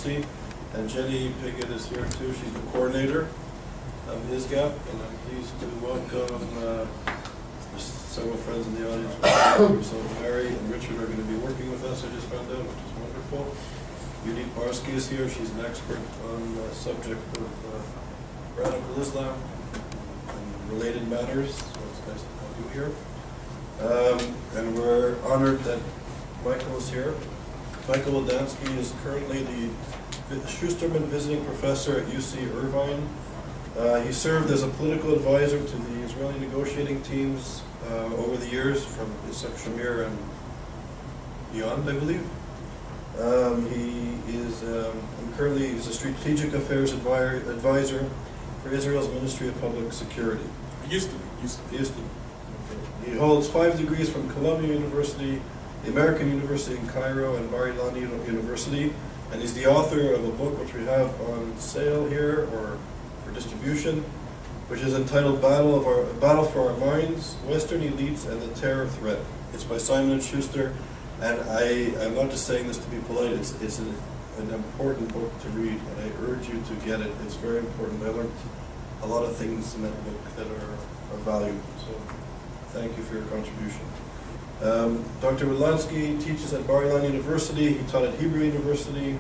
University. And Jenny Piggott is here too. She's the coordinator of ISGAP, and I'm pleased to welcome there's several friends in the audience. So Mary and Richard are going to be working with us, I just found out, which is wonderful. Judith Barsky is here. She's an expert on the subject of radical Islam and related matters, so it's nice to have you here. And we're honored that Michael is here. Michael Widlanski is currently the Schusterman visiting professor at UC Irvine. He served as a political advisor to the Israeli negotiating teams over the years from Yitzhak Shamir and beyond, I believe. He is currently he's a strategic affairs advisor for Israel's Ministry of Public Security. Used to be. He holds 5 degrees from Columbia University, the American University in Cairo, and Bar-Ilan University, and he's the author of a book which we have on sale here or for distribution, which is entitled Battle for Our Minds, Western Elites and the Terror Threat. It's by Simon & Schuster, and I'm not just saying this to be polite, it's an important book to read, and I urge you to get it. It's very important. I learned a lot of things in that book that are of value, so thank you for your contribution. Dr. Widlanski teaches at Bar-Ilan University. He taught at Hebrew University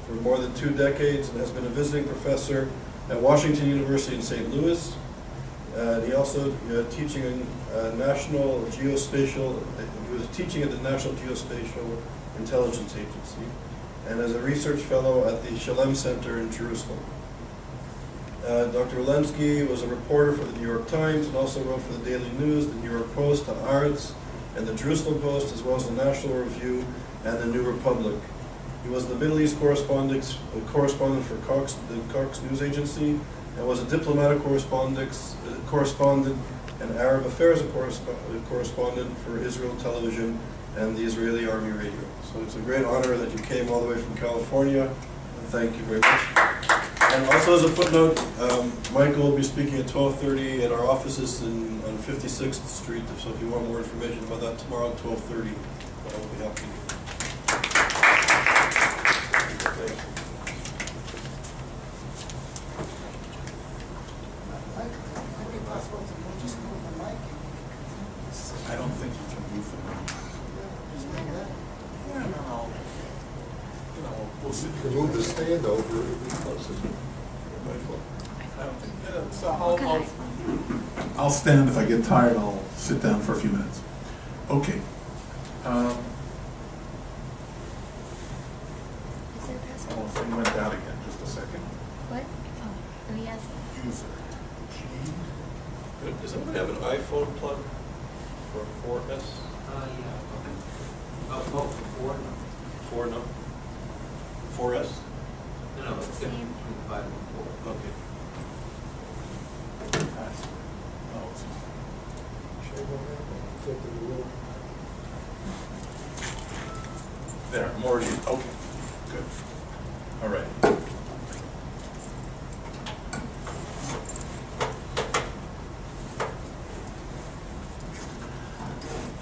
for more than 2 decades and has been a visiting professor at Washington University in St. Louis. He also teaching in National Geospatial. He was teaching at the National Geospatial Intelligence Agency, and as a research fellow at the Shalem Center in Jerusalem. Dr. Widlanski was a reporter for the New York Times and also wrote for the Daily News, the New York Post, the Haaretz, and the Jerusalem Post, as well as the National Review and the New Republic. He was the Middle East correspondent for the Cox News Agency, and was a diplomatic correspondent and Arab affairs correspondent for Israel Television and the Israeli Army Radio. So it's a great honor that you came all the way from California, and thank you very much. And also as a footnote, Michael will be speaking at 12:30 at our offices on 56th Street, so if you want more information about that tomorrow at 12:30, I will be happy to. I don't think you can move the mic. Yeah, no. We'll see. You can move the stand over, it'll be closer. I don't think. So I'll stand. If I get tired, I'll sit down for a few minutes. Okay. Oh, the thing went out again. Just a second. What? Oh, yes. User. Good. Does anybody have an iPhone plug for 4S? Yeah. Oh, 4? 4, no? 4S? No, it's Same. between 5 and 4. Okay. Oh, it's there. More you. Okay. Good. All right.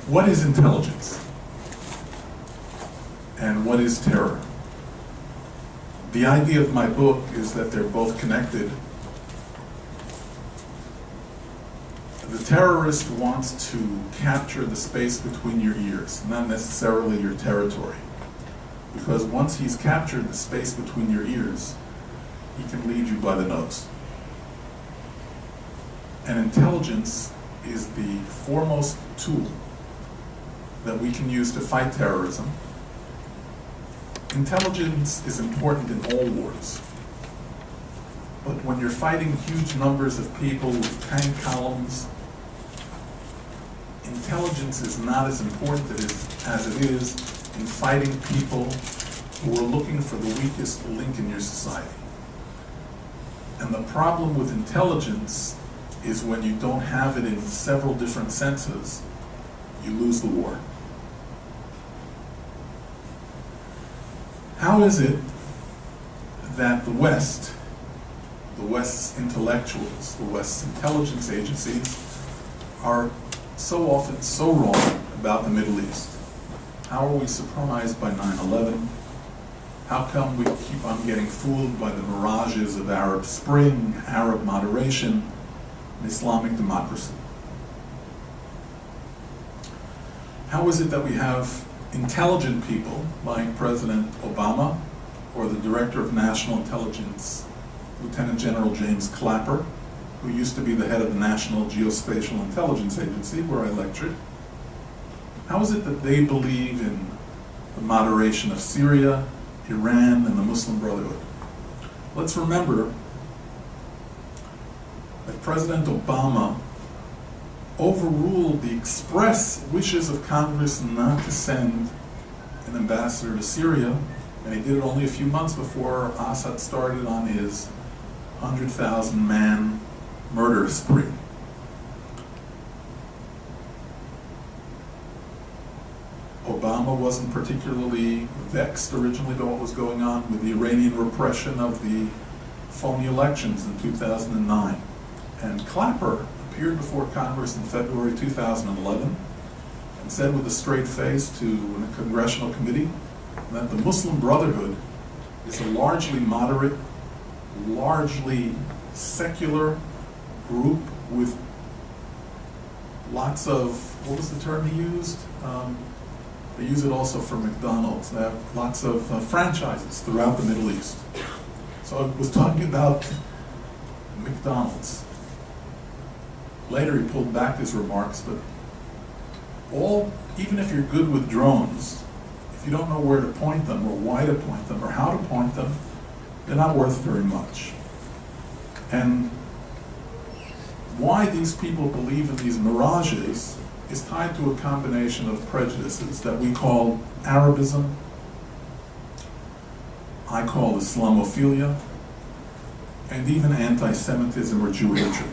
What is intelligence? And what is terror? The idea of my book is that they're both connected. The terrorist wants to capture the space between your ears, not necessarily your territory. Because once he's captured the space between your ears, he can lead you by the nose. And intelligence is the foremost tool that we can use to fight terrorism. Intelligence is important in all wars. But when you're fighting huge numbers of people with tank columns, intelligence is not as important as it is in fighting people who are looking for the weakest link in your society. And the problem with intelligence is when you don't have it in several different senses, you lose the war. How is it that the West's intellectuals, the West's intelligence agencies, are so often so wrong about the Middle East? How are we surprised by 9/11? How come we keep on getting fooled by the mirages of Arab Spring, Arab moderation, and Islamic democracy? How is it that we have intelligent people like President Obama or the Director of National Intelligence, Lieutenant General James Clapper, who used to be the head of the National Geospatial Intelligence Agency, where I lectured? How is it that they believe in the moderation of Syria, Iran, and the Muslim Brotherhood? Let's remember that President Obama overruled the express wishes of Congress not to send an ambassador to Syria, and he did it only a few months before Assad started on his 100,000-man murder spree. Obama wasn't particularly vexed originally by what was going on with the Iranian repression of the phony elections in 2009. And Clapper appeared before Congress in February 2011 and said with a straight face to a congressional committee that the Muslim Brotherhood is a largely moderate, largely secular group with lots of, what was the term he used? They use it also for McDonald's. They have lots of franchises throughout the Middle East. So I was talking about McDonald's. Later he pulled back his remarks, but even if you're good with drones, if you don't know where to point them or why to point them or how to point them, they're not worth very much. And why these people believe in these mirages is tied to a combination of prejudices that we call Arabism, I call Islamophilia, and even anti-Semitism or Jew hatred.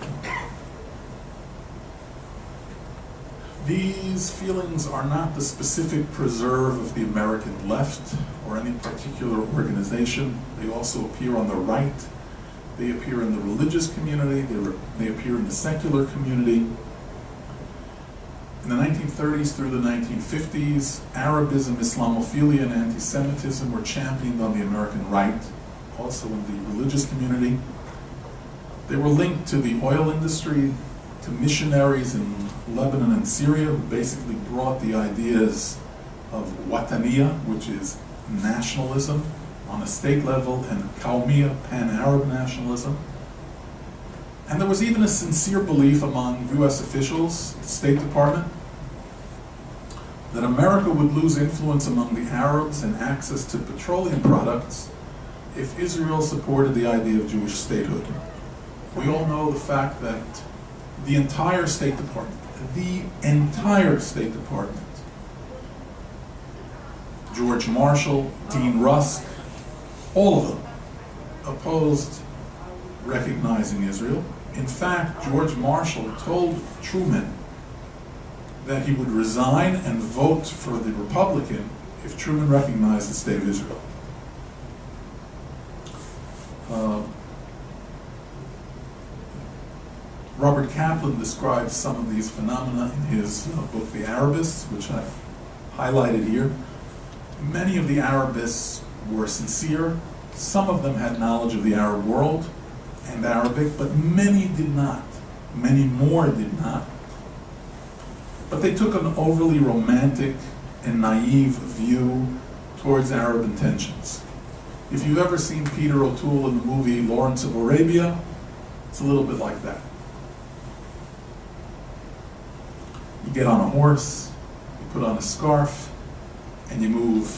These feelings are not the specific preserve of the American left or any particular organization. They also appear on the right. They appear in the religious community. They appear in the secular community. In the 1930s through the 1950s, Arabism, Islamophilia, and anti-Semitism were championed on the American right, also in the religious community. They were linked to the oil industry, to missionaries in Lebanon and Syria, who basically brought the ideas of Wataniya, which is nationalism on a state level, and Qawmiya, pan-Arab nationalism. And there was even a sincere belief among US officials, the State Department, that America would lose influence among the Arabs and access to petroleum products if Israel supported the idea of Jewish statehood. We all know the fact that the entire State Department, George Marshall, Dean Rusk, all of them opposed recognizing Israel. In fact, George Marshall told Truman that he would resign and vote for the Republican if Truman recognized the State of Israel. Robert Kaplan describes some of these phenomena in his book, The Arabists, which I've highlighted here. Many of the Arabists were sincere. Some of them had knowledge of the Arab world and Arabic, but many did not. Many more did not. But they took an overly romantic and naive view towards Arab intentions. If you've ever seen Peter O'Toole in the movie Lawrence of Arabia, it's a little bit like that. You get on a horse, you put on a scarf, and you move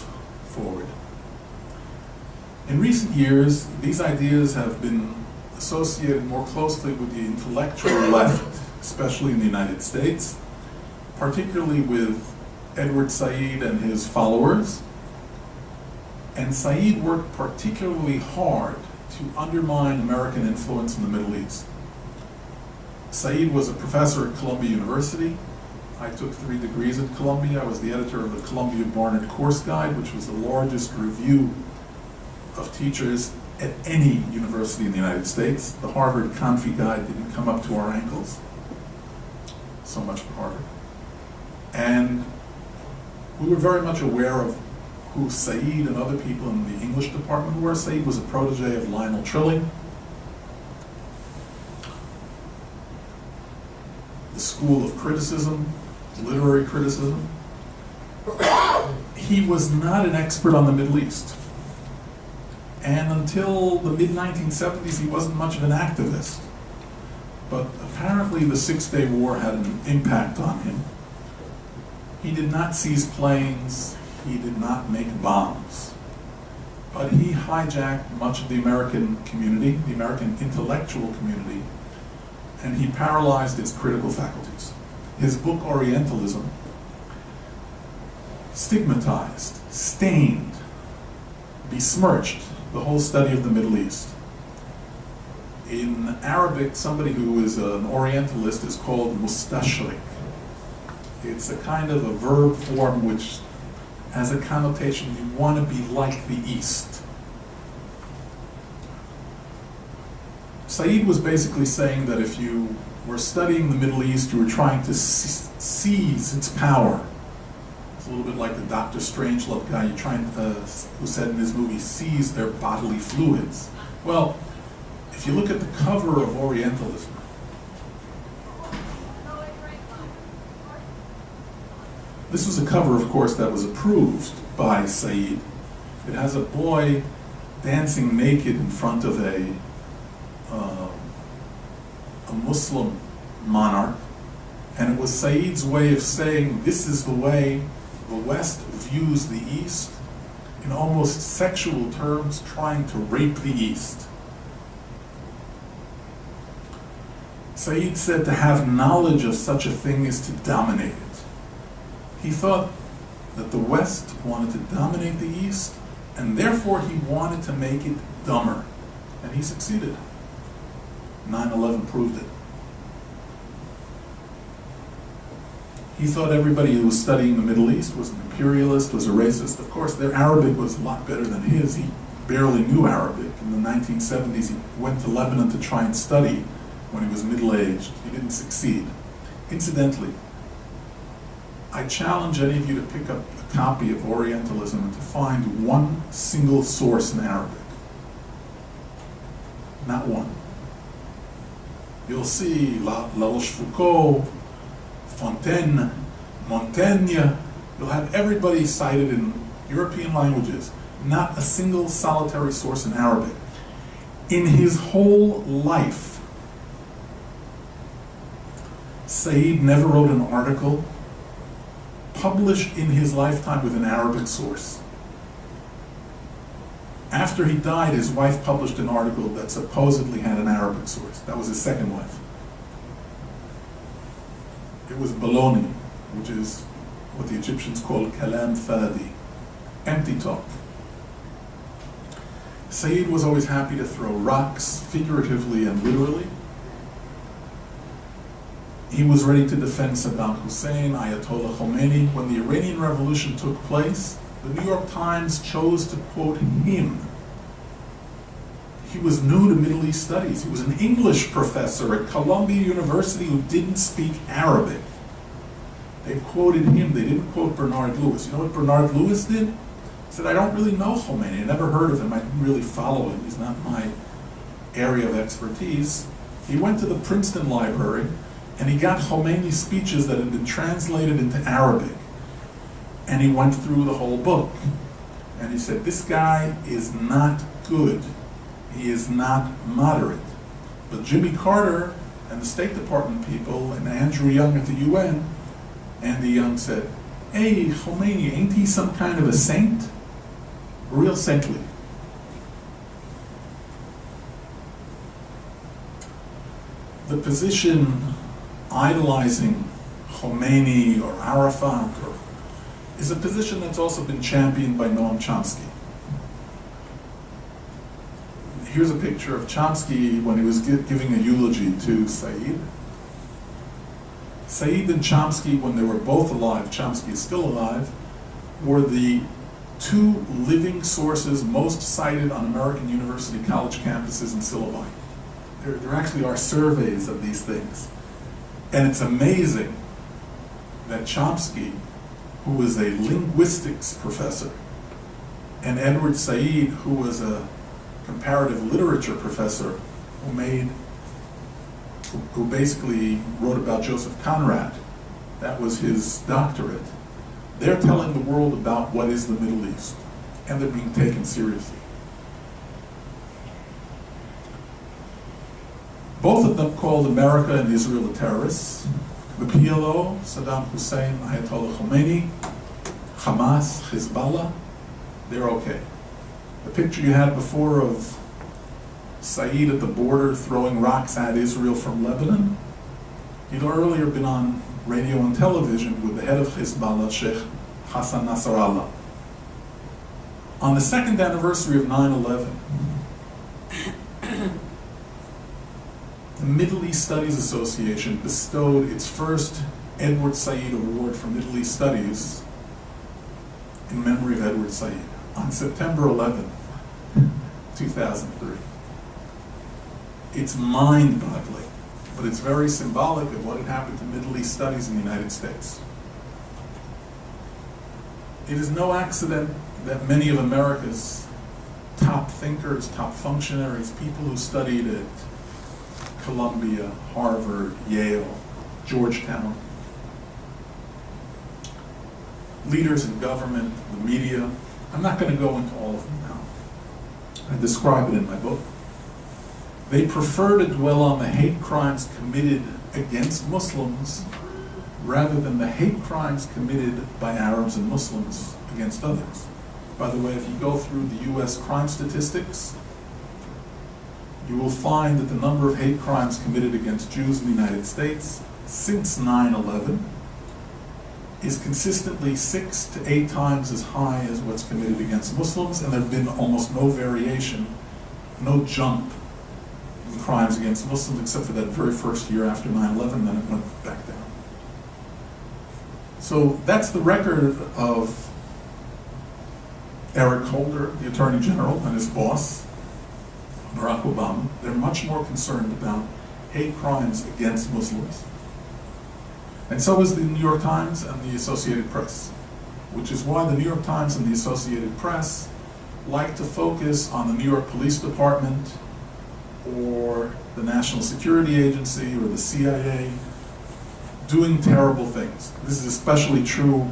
forward. In recent years, these ideas have been associated more closely with the intellectual left, especially in the United States, particularly with Edward Said and his followers. And Said worked particularly hard to undermine American influence in the Middle East. Said was a professor at Columbia University. I took 3 degrees at Columbia. I was the editor of the Columbia Barnard Course Guide, which was the largest review of teachers at any university in the United States. The Harvard Confi Guide didn't come up to our ankles. So much for Harvard. And we were very much aware of who Said and other people in the English department were. Said was a protege of Lionel Trilling. The school of criticism, literary criticism. He was not an expert on the Middle East. And until the mid-1970s, he wasn't much of an activist. But apparently the Six-Day War had an impact on him. He did not seize planes, he did not make bombs. But he hijacked much of the American community, the American intellectual community, and he paralyzed its critical faculties. His book, Orientalism, stigmatized, stained, besmirched the whole study of the Middle East. In Arabic, somebody who is an Orientalist is called mustashrik. It's a kind of a verb form which has a connotation, you want to be like the East. Said was basically saying that if you were studying the Middle East, you were trying to seize its power. It's a little bit like the Dr. Strangelove guy who said in his movie, seize their bodily fluids. Well, if you look at the cover of Orientalism, this was a cover, of course, that was approved by Said. It has a boy dancing naked in front of a Muslim monarch, and it was Said's way of saying this is the way the West views the East, in almost sexual terms, trying to rape the East. Said said to have knowledge of such a thing is to dominate it. He thought that the West wanted to dominate the East, and therefore he wanted to make it dumber. And he succeeded. 9/11 proved it. He thought everybody who was studying the Middle East was an imperialist, was a racist. Of course, their Arabic was a lot better than his. He barely knew Arabic. In the 1970s, he went to Lebanon to try and study when he was middle-aged. He didn't succeed. Incidentally, I challenge any of you to pick up a copy of Orientalism and to find one single source in Arabic. Not one. You'll see La Rochefoucauld, Fontaine, Montaigne. You'll have everybody cited in European languages. Not a single solitary source in Arabic. In his whole life, Said never wrote an article published in his lifetime with an Arabic source. After he died, his wife published an article that supposedly had an Arabic source. That was his second wife. It was baloney, which is what the Egyptians called kalam fadi, empty talk. Said was always happy to throw rocks, figuratively and literally. He was ready to defend Saddam Hussein, Ayatollah Khomeini. When the Iranian Revolution took place, the New York Times chose to quote him. He was new to Middle East studies. He was an English professor at Columbia University who didn't speak Arabic. They quoted him. They didn't quote Bernard Lewis. You know what Bernard Lewis did? He said, I don't really know Khomeini. I never heard of him. I didn't really follow him. He's not my area of expertise. He went to the Princeton Library and he got Khomeini's speeches that had been translated into Arabic. And he went through the whole book. And he said, this guy is not good. He is not moderate. But Jimmy Carter and the State Department people and Andrew Young at the UN, Andy Young said, hey, Khomeini, ain't he some kind of a saint? Real saintly. The position idolizing Khomeini or Arafat is a position that's also been championed by Noam Chomsky. Here's a picture of Chomsky when he was giving a eulogy to Said. Said and Chomsky, when they were both alive, Chomsky is still alive, were the two living sources most cited on American university college campuses and syllabi. There actually are surveys of these things. And it's amazing that Chomsky, who was a linguistics professor, And Edward Said, who was a comparative literature professor who basically wrote about Joseph Conrad, that was his doctorate, they're telling the world about what is the Middle East, and they're being taken seriously. Both of them called America and Israel terrorists. The PLO, Saddam Hussein, Ayatollah Khomeini, Hamas, Hezbollah, they're okay. The picture you had before of Said at the border throwing rocks at Israel from Lebanon, he'd earlier been on radio and television with the head of Hezbollah, Sheikh Hassan Nasrallah. On the second anniversary of 9/11, the Middle East Studies Association bestowed its first Edward Said Award for Middle East Studies in memory of Edward Said on September 11, 2003. It's mind-boggling, but it's very symbolic of what had happened to Middle East studies in the United States. It is no accident that many of America's top thinkers, top functionaries, people who studied at Columbia, Harvard, Yale, Georgetown, leaders in government, the media, I'm not going to go into all of them now. I describe it in my book. They prefer to dwell on the hate crimes committed against Muslims rather than the hate crimes committed by Arabs and Muslims against others. By the way, if you go through the US crime statistics, you will find that the number of hate crimes committed against Jews in the United States since 9/11 is consistently 6 to 8 times as high as what's committed against Muslims, and there have been almost no variation, no jump in crimes against Muslims except for that very first year after 9/11, then it went back down. So that's the record of Eric Holder, the Attorney General, and his boss, Barack Obama. They're much more concerned about hate crimes against Muslims. And so is the New York Times and the Associated Press, which is why the New York Times and the Associated Press like to focus on the New York Police Department or the National Security Agency or the CIA doing terrible things. This is especially true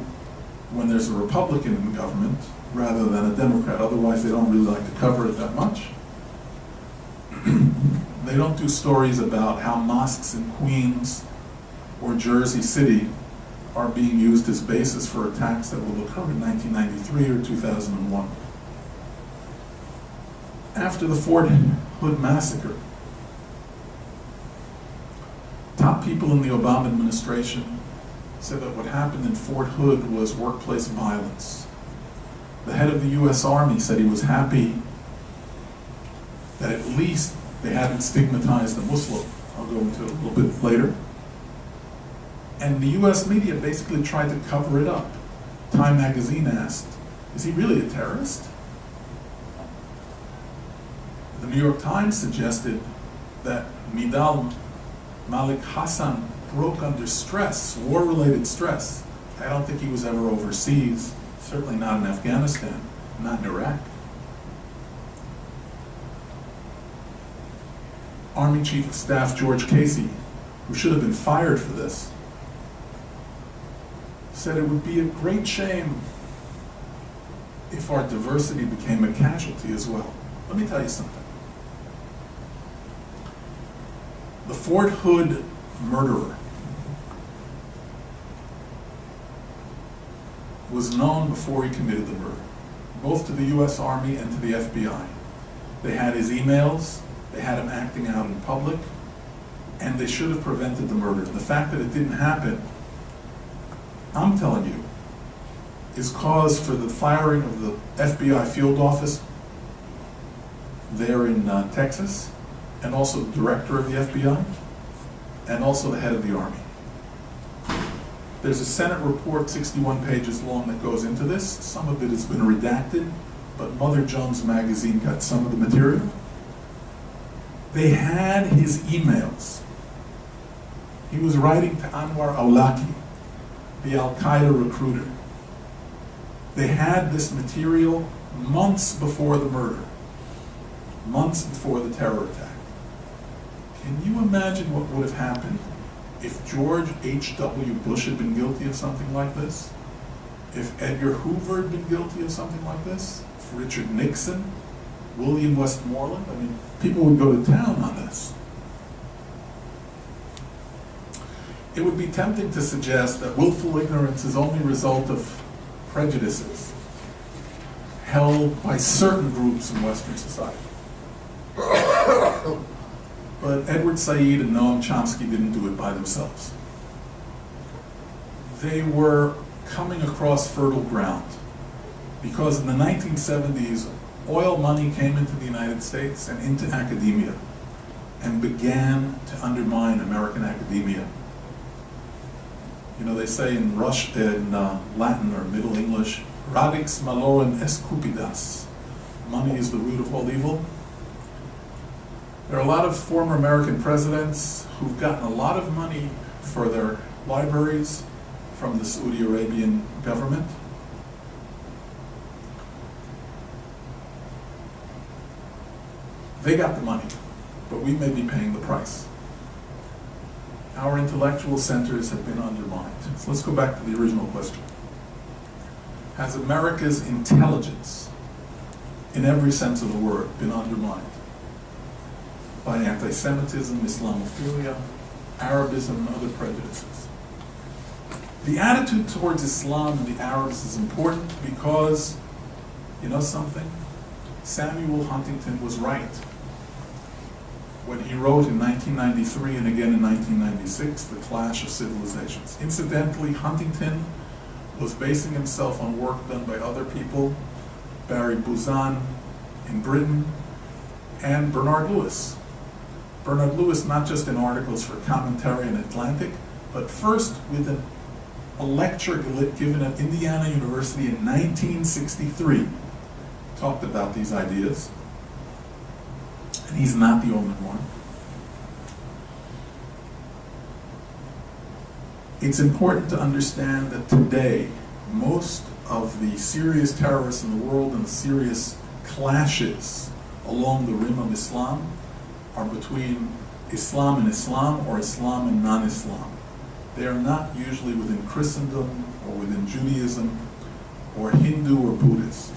when there's a Republican in government rather than a Democrat. Otherwise, they don't really like to cover it that much. They don't do stories about how mosques in Queens or Jersey City are being used as basis for attacks that will occur in 1993 or 2001. After the Fort Hood massacre, top people in the Obama administration said that what happened in Fort Hood was workplace violence. The head of the US Army said he was happy that at least they hadn't stigmatized a Muslim. I'll go into it a little bit later. And the US media basically tried to cover it up. Time magazine asked, is he really a terrorist? The New York Times suggested that Nidal Malik Hassan broke under stress, war-related stress. I don't think he was ever overseas, certainly not in Afghanistan, not in Iraq. Army Chief of Staff George Casey, who should have been fired for this, said it would be a great shame if our diversity became a casualty as well. Let me tell you something. The Fort Hood murderer was known before he committed the murder, both to the US Army and to the FBI. They had his emails, they had him acting out in public, and they should have prevented the murder. The fact that it didn't happen, I'm telling you, is cause for the firing of the FBI field office there in Texas, and also the director of the FBI, and also the head of the Army. There's a Senate report, 61 pages long, that goes into this. Some of it has been redacted, but Mother Jones magazine got some of the material. They had his emails. He was writing to Anwar Awlaki, the Al-Qaeda recruiter. They had this material months before the murder, months before the terror attack. Can you imagine what would have happened if George H.W. Bush had been guilty of something like this? If Edgar Hoover had been guilty of something like this? If Richard Nixon? William Westmoreland? I mean, people would go to town on this. It would be tempting to suggest that willful ignorance is only a result of prejudices held by certain groups in Western society. But Edward Said and Noam Chomsky didn't do it by themselves. They were coming across fertile ground because in the 1970s, oil money came into the United States and into academia and began to undermine American academia. You know, they say in Latin or Middle English, radix malorum est cupidas. Money is the root of all evil. There are a lot of former American presidents who've gotten a lot of money for their libraries from the Saudi Arabian government. They got the money, but we may be paying the price. Our intellectual centers have been undermined. So let's go back to the original question. Has America's intelligence, in every sense of the word, been undermined by anti-Semitism, Islamophilia, Arabism, and other prejudices? The attitude towards Islam and the Arabs is important because, you know something? Samuel Huntington was right when he wrote in 1993 and again in 1996, The Clash of Civilizations. Incidentally, Huntington was basing himself on work done by other people, Barry Buzan in Britain, and Bernard Lewis. Bernard Lewis, not just in articles for Commentary and Atlantic, but first with a lecture given at Indiana University in 1963, talked about these ideas. And he's not the only one. It's important to understand that today, most of the serious terrorists in the world and the serious clashes along the rim of Islam are between Islam and Islam or Islam and non-Islam. They are not usually within Christendom or within Judaism or Hindu or Buddhist.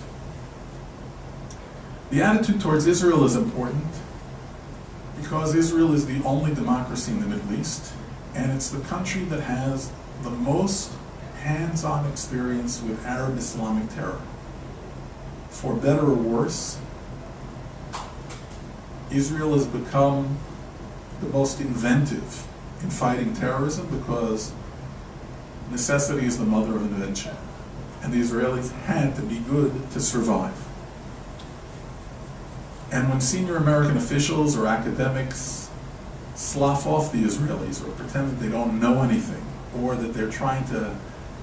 The attitude towards Israel is important because Israel is the only democracy in the Middle East, and it's the country that has the most hands-on experience with Arab Islamic terror. For better or worse, Israel has become the most inventive in fighting terrorism because necessity is the mother of invention, and the Israelis had to be good to survive. And when senior American officials or academics slough off the Israelis or pretend that they don't know anything or that they're trying to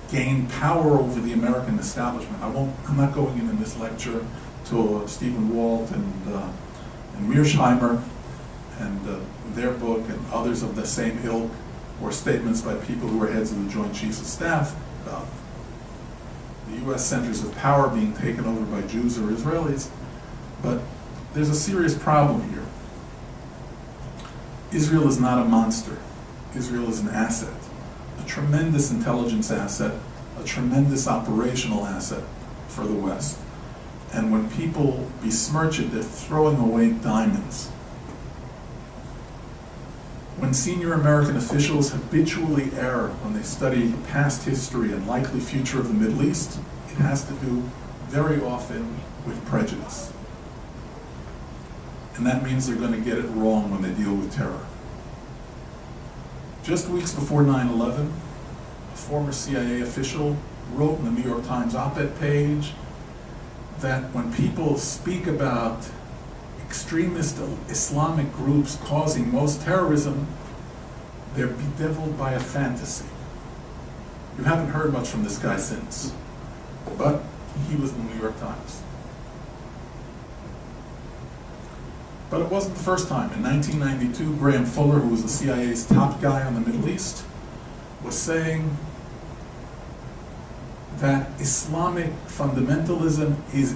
gain power over the American establishment, I'm not going in this lecture to Stephen Walt and Mearsheimer and their book and others of the same ilk, or statements by people who were heads of the Joint Chiefs of Staff about the U.S. centers of power being taken over by Jews or Israelis. But there's a serious problem here. Israel is not a monster. Israel is an asset, a tremendous intelligence asset, a tremendous operational asset for the West. And when people besmirch it, they're throwing away diamonds. When senior American officials habitually err when they study past history and likely future of the Middle East, it has to do very often with prejudice. And that means they're going to get it wrong when they deal with terror. Just weeks before 9/11, a former CIA official wrote in the New York Times op-ed page that when people speak about extremist Islamic groups causing most terrorism, they're bedeviled by a fantasy. You haven't heard much from this guy since, but he was in the New York Times. But it wasn't the first time. In 1992, Graham Fuller, who was the CIA's top guy on the Middle East, was saying that Islamic fundamentalism is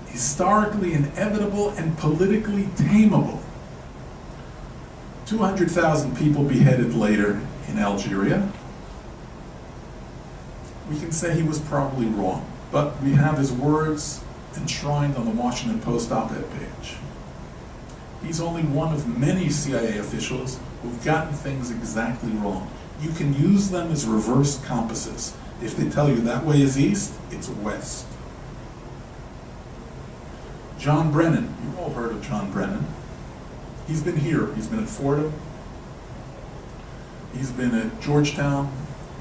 historically inevitable and politically tameable. 200,000 people beheaded later in Algeria. We can say he was probably wrong, but we have his words enshrined on the Washington Post op-ed page. He's only one of many CIA officials who've gotten things exactly wrong. You can use them as reverse compasses. If they tell you that way is east, it's west. John Brennan, you've all heard of John Brennan. He's been here, he's been at Fordham, he's been at Georgetown,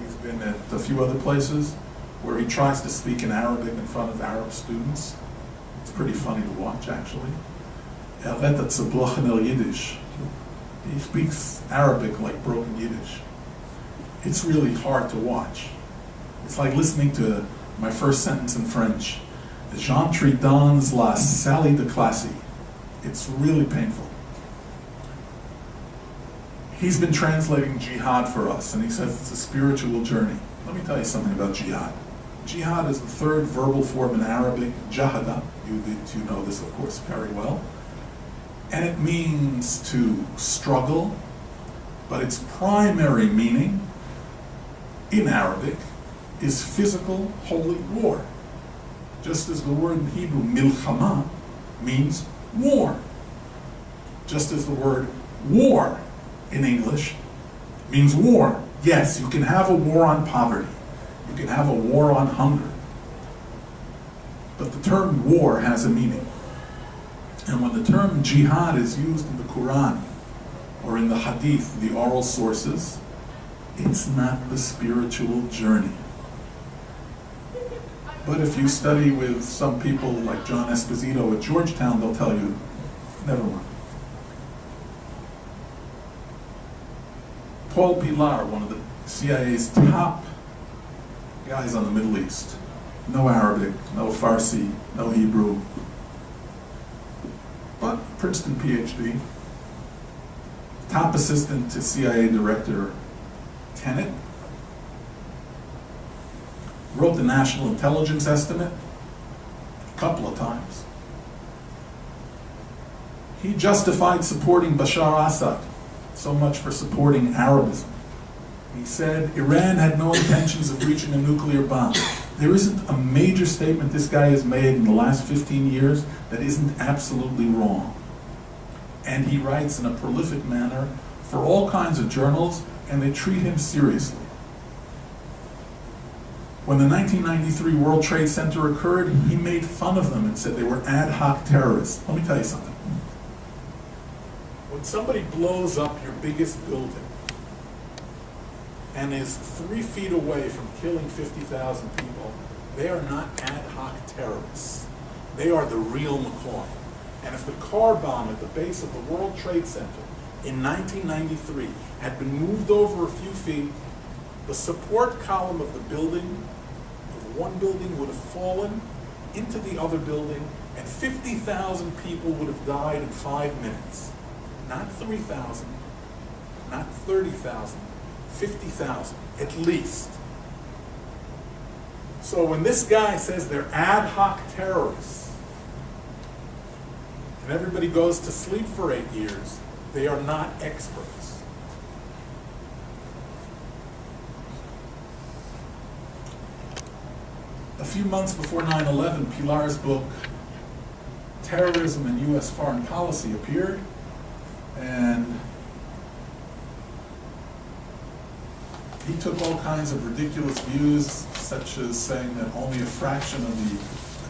he's been at a few other places where he tries to speak in Arabic in front of Arab students. It's pretty funny to watch, actually. He speaks Arabic like broken Yiddish. It's really hard to watch. It's like listening to my first sentence in French. J'entre dans la salle de classe. It's really painful. He's been translating jihad for us, and he says it's a spiritual journey. Let me tell you something about jihad. Jihad is the third verbal form in Arabic, jahada. You know this, of course, very well. And it means to struggle, but its primary meaning in Arabic is physical holy war. Just as the word in Hebrew, milchama, means war. Just as the word war in English means war. Yes, you can have a war on poverty. You can have a war on hunger. But the term war has a meaning. And when the term jihad is used in the Quran or in the Hadith, the oral sources, it's not the spiritual journey. But if you study with some people like John Esposito at Georgetown, they'll tell you, never mind. Paul Pilar, one of the CIA's top guys on the Middle East, no Arabic, no Farsi, no Hebrew, but Princeton PhD, top assistant to CIA Director Tenet, wrote the National Intelligence Estimate a couple of times. He justified supporting Bashar Assad, so much for supporting Arabism. He said Iran had no intentions of reaching a nuclear bomb. There isn't a major statement this guy has made in the last 15 years that isn't absolutely wrong. And he writes in a prolific manner for all kinds of journals, and they treat him seriously. When the 1993 World Trade Center occurred, he made fun of them and said they were ad hoc terrorists. Let me tell you something. When somebody blows up your biggest building and is 3 feet away from killing 50,000 people, they are not ad hoc terrorists. They are the real McCoy. And if the car bomb at the base of the World Trade Center in 1993 had been moved over a few feet, the support column of the building, of one building, would have fallen into the other building, and 50,000 people would have died in 5 minutes. Not 3,000, not 30,000, 50,000, at least. So when this guy says they're ad hoc terrorists, and everybody goes to sleep for 8 years, they are not experts. A few months before 9/11, Pilar's book, Terrorism and U.S. Foreign Policy, appeared, and he took all kinds of ridiculous views, such as saying that only a fraction of the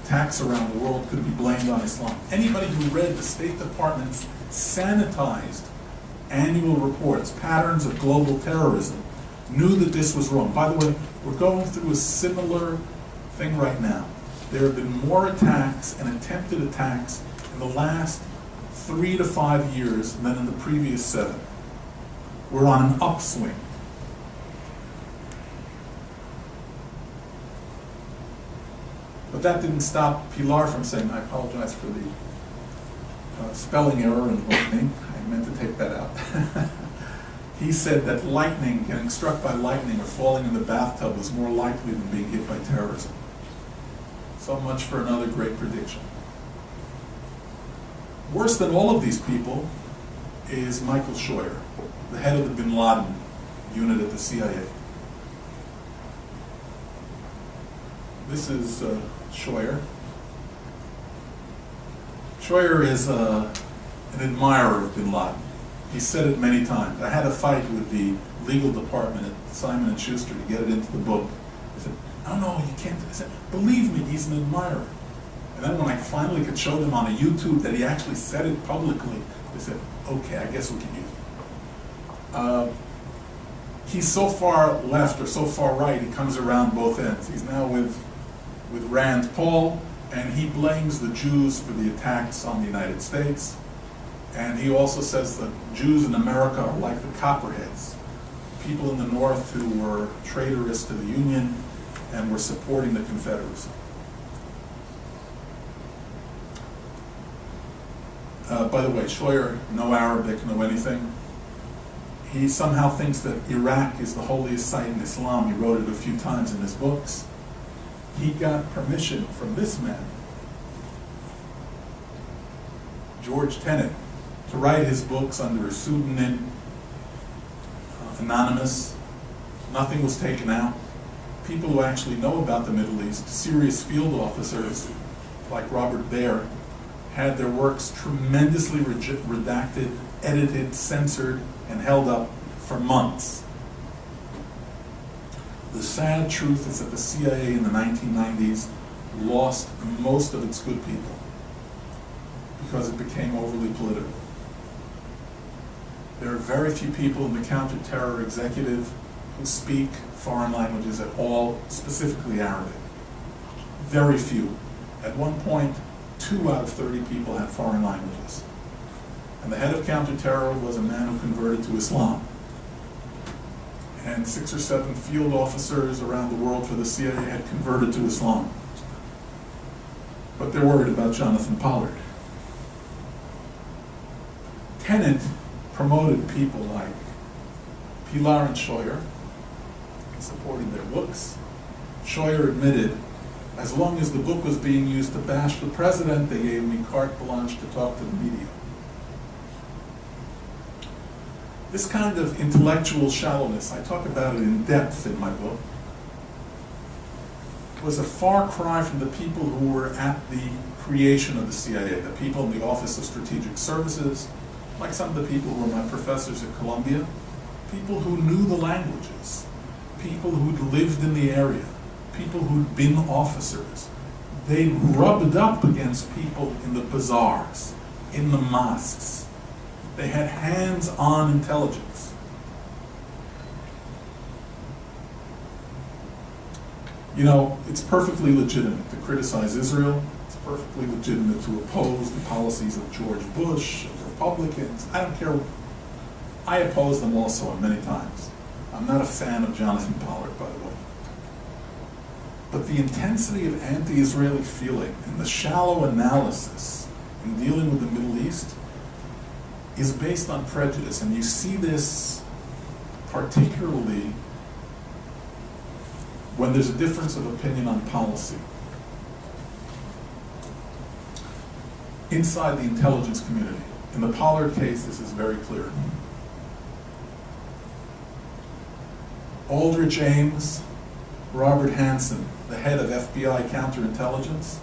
attacks around the world could be blamed on Islam. Anybody who read the State Department's sanitized annual reports, Patterns of Global Terrorism, knew that this was wrong. By the way, we're going through a similar thing right now. There have been more attacks and attempted attacks in the last 3 to 5 years than in the previous 7. We're on an upswing. But that didn't stop Pilar from saying, I apologize for the spelling error in the opening. I meant to take that out. He said that lightning, getting struck by lightning or falling in the bathtub was more likely than being hit by terrorism. So much for another great prediction. Worse than all of these people is Michael Scheuer, the head of the Bin Laden unit at the CIA. This is Scheuer. Scheuer is an admirer of Bin Laden. He said it many times. I had a fight with the legal department at Simon & Schuster to get it into the book. He said, "Oh no, you can't." I said, "Believe me, he's an admirer." And then when I finally could show them on a YouTube that he actually said it publicly, they said, "Okay, I guess we can use it." He's so far left or so far right, he comes around both ends. He's now with Rand Paul, and he blames the Jews for the attacks on the United States. And he also says that Jews in America are like the Copperheads, people in the North who were traitorous to the Union and were supporting the Confederacy. By the way, Scheuer, no Arabic, no anything. He somehow thinks that Iraq is the holiest site in Islam. He wrote it a few times in his books. He got permission from this man, George Tenet, to write his books under a pseudonym, anonymous. Nothing was taken out. People who actually know about the Middle East, serious field officers like Robert Baer, had their works tremendously redacted, edited, censored, and held up for months. The sad truth is that the CIA in the 1990s lost most of its good people because it became overly political. There are very few people in the counter-terror executive who speak foreign languages at all, specifically Arabic. Very few. At one point, 2 out of 30 people had foreign languages. And the head of counter-terror was a man who converted to Islam. And 6 or 7 field officers around the world for the CIA had converted to Islam. But they're worried about Jonathan Pollard. Tenet promoted people like Pilar and Scheuer and supported their books. Scheuer admitted, as long as the book was being used to bash the president, they gave me carte blanche to talk to the media. This kind of intellectual shallowness, I talk about it in depth in my book, was a far cry from the people who were at the creation of the CIA, the people in the Office of Strategic Services, like some of the people who were my professors at Columbia, people who knew the languages, people who'd lived in the area, people who'd been officers. They rubbed up against people in the bazaars, in the mosques. They had hands-on intelligence. You know, it's perfectly legitimate to criticize Israel. It's perfectly legitimate to oppose the policies of George Bush, of Republicans. I don't care. I oppose them also many times. I'm not a fan of Jonathan Pollard, by the way. But the intensity of anti-Israeli feeling and the shallow analysis in dealing with the Middle East is based on prejudice. And you see this particularly when there's a difference of opinion on policy. Inside the intelligence community. In the Pollard case, this is very clear. Aldrich Ames, Robert Hansen, the head of FBI counterintelligence,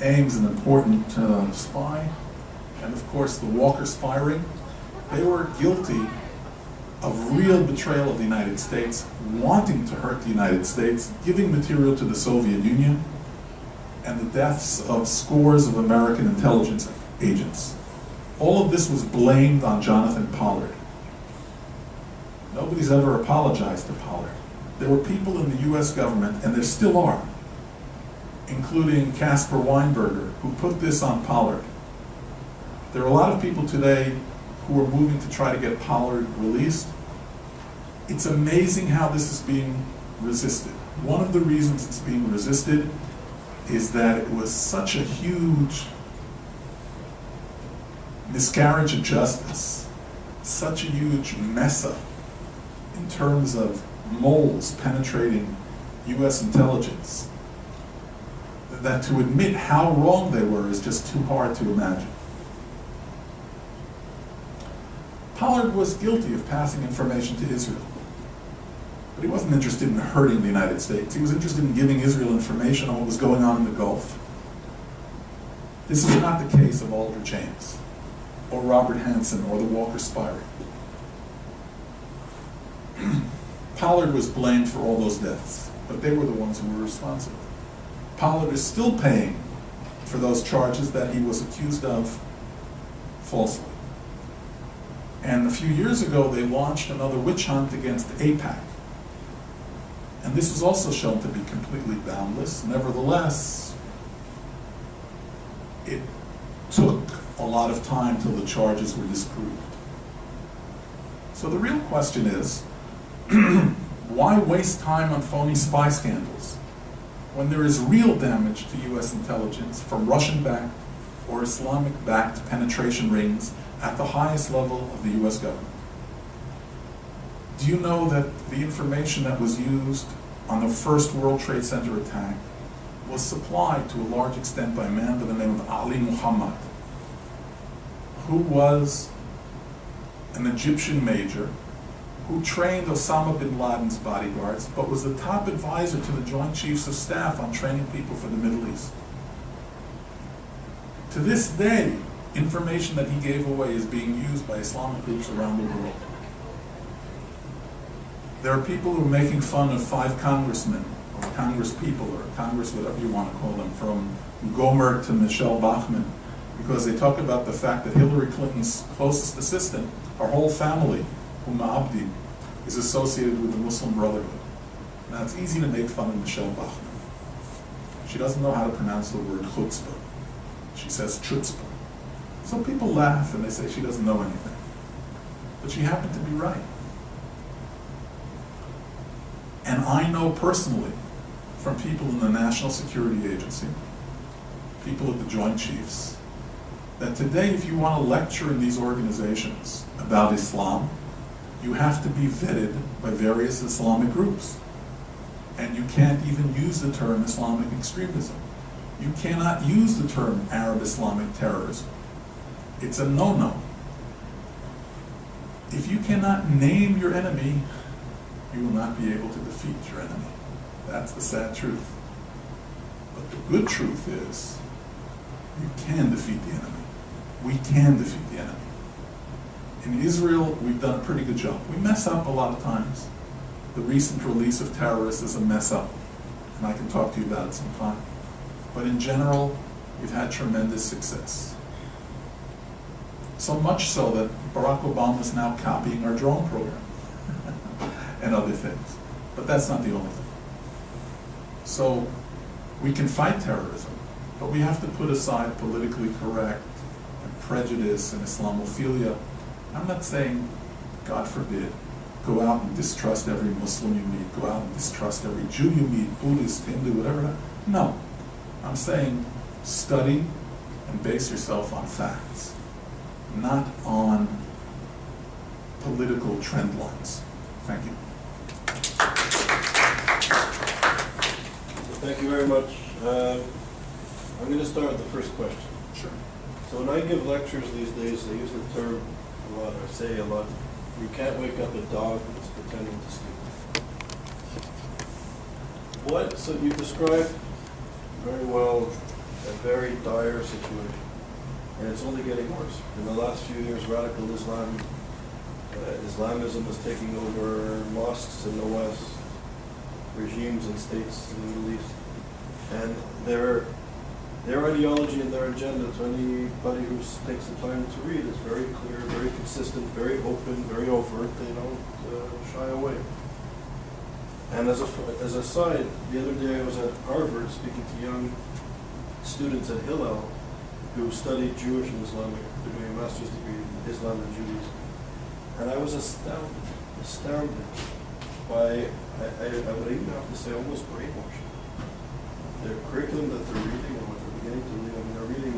Ames, an important spy, and of course the Walker spy ring, they were guilty of real betrayal of the United States, wanting to hurt the United States, giving material to the Soviet Union, and the deaths of scores of American intelligence agents. All of this was blamed on Jonathan Pollard. Nobody's ever apologized to Pollard. There were people in the US government, and there still are, including Caspar Weinberger, who put this on Pollard. There are a lot of people today who are moving to try to get Pollard released. It's amazing how this is being resisted. One of the reasons it's being resisted is that it was such a huge miscarriage of justice, such a huge mess up in terms of moles penetrating US intelligence, that to admit how wrong they were is just too hard to imagine. Pollard was guilty of passing information to Israel. But he wasn't interested in hurting the United States. He was interested in giving Israel information on what was going on in the Gulf. This is not the case of Aldrich Ames, or Robert Hansen, or the Walker Spire. Pollard was blamed for all those deaths, but they were the ones who were responsible. Pollard is still paying for those charges that he was accused of falsely. And a few years ago, they launched another witch hunt against AIPAC. And this was also shown to be completely boundless. Nevertheless, it took a lot of time till the charges were disproved. So the real question is, why waste time on phony spy scandals when there is real damage to U.S. intelligence from Russian-backed or Islamic-backed penetration rings at the highest level of the U.S. government? Do you know that the information that was used on the first World Trade Center attack was supplied to a large extent by a man by the name of Ali Muhammad, who was an Egyptian major who trained Osama Bin Laden's bodyguards, but was the top advisor to the Joint Chiefs of Staff on training people for the Middle East. To this day, information that he gave away is being used by Islamic groups around the world. There are people who are making fun of 5 congressmen, or Congress people, or Congress, whatever you want to call them, from Gomer to Michelle Bachmann, because they talk about the fact that Hillary Clinton's closest assistant, her whole family, Huma Abdi, is associated with the Muslim Brotherhood. Now, it's easy to make fun of Michelle Bachmann. She doesn't know how to pronounce the word chutzpah. She says chutzpah. So people laugh and they say she doesn't know anything. But she happened to be right. And I know personally from people in the National Security Agency, people at the Joint Chiefs, that today if you want to lecture in these organizations about Islam, you have to be vetted by various Islamic groups. And you can't even use the term Islamic extremism. You cannot use the term Arab Islamic terrorism. It's a no-no. If you cannot name your enemy, you will not be able to defeat your enemy. That's the sad truth. But the good truth is, you can defeat the enemy. We can defeat the enemy. In Israel, we've done a pretty good job. We mess up a lot of times. The recent release of terrorists is a mess up, and I can talk to you about it sometime. But in general, we've had tremendous success. So much so that Barack Obama is now copying our drone program and other things. But that's not the only thing. So we can fight terrorism, but we have to put aside politically correct and prejudice and Islamophilia. I'm not saying, God forbid, go out and distrust every Muslim you meet, go out and distrust every Jew you meet, Buddhist, Hindu, whatever. No. I'm saying study and base yourself on facts, not on political trend lines. Thank you. Thank you very much. I'm going to start with the first question. Sure. So when I give lectures these days, I use the term a lot, or say a lot, you can't wake up a dog that's pretending to sleep. So you described very well a very dire situation, and it's only getting worse. In the last few years, radical Islamism is taking over mosques in the West, regimes and states in the Middle East, and their ideology and their agenda, to anybody who takes the time to read, is very clear, very consistent, very open, very overt. They don't shy away. And as a side, the other day I was at Harvard speaking to young students at Hillel who studied Jewish and Islamic. They're doing a master's degree in Islam and Judaism. And I was astounded by, I would even have to say, almost brainwashing. The curriculum that they're reading and what they're beginning to read, I mean, they're reading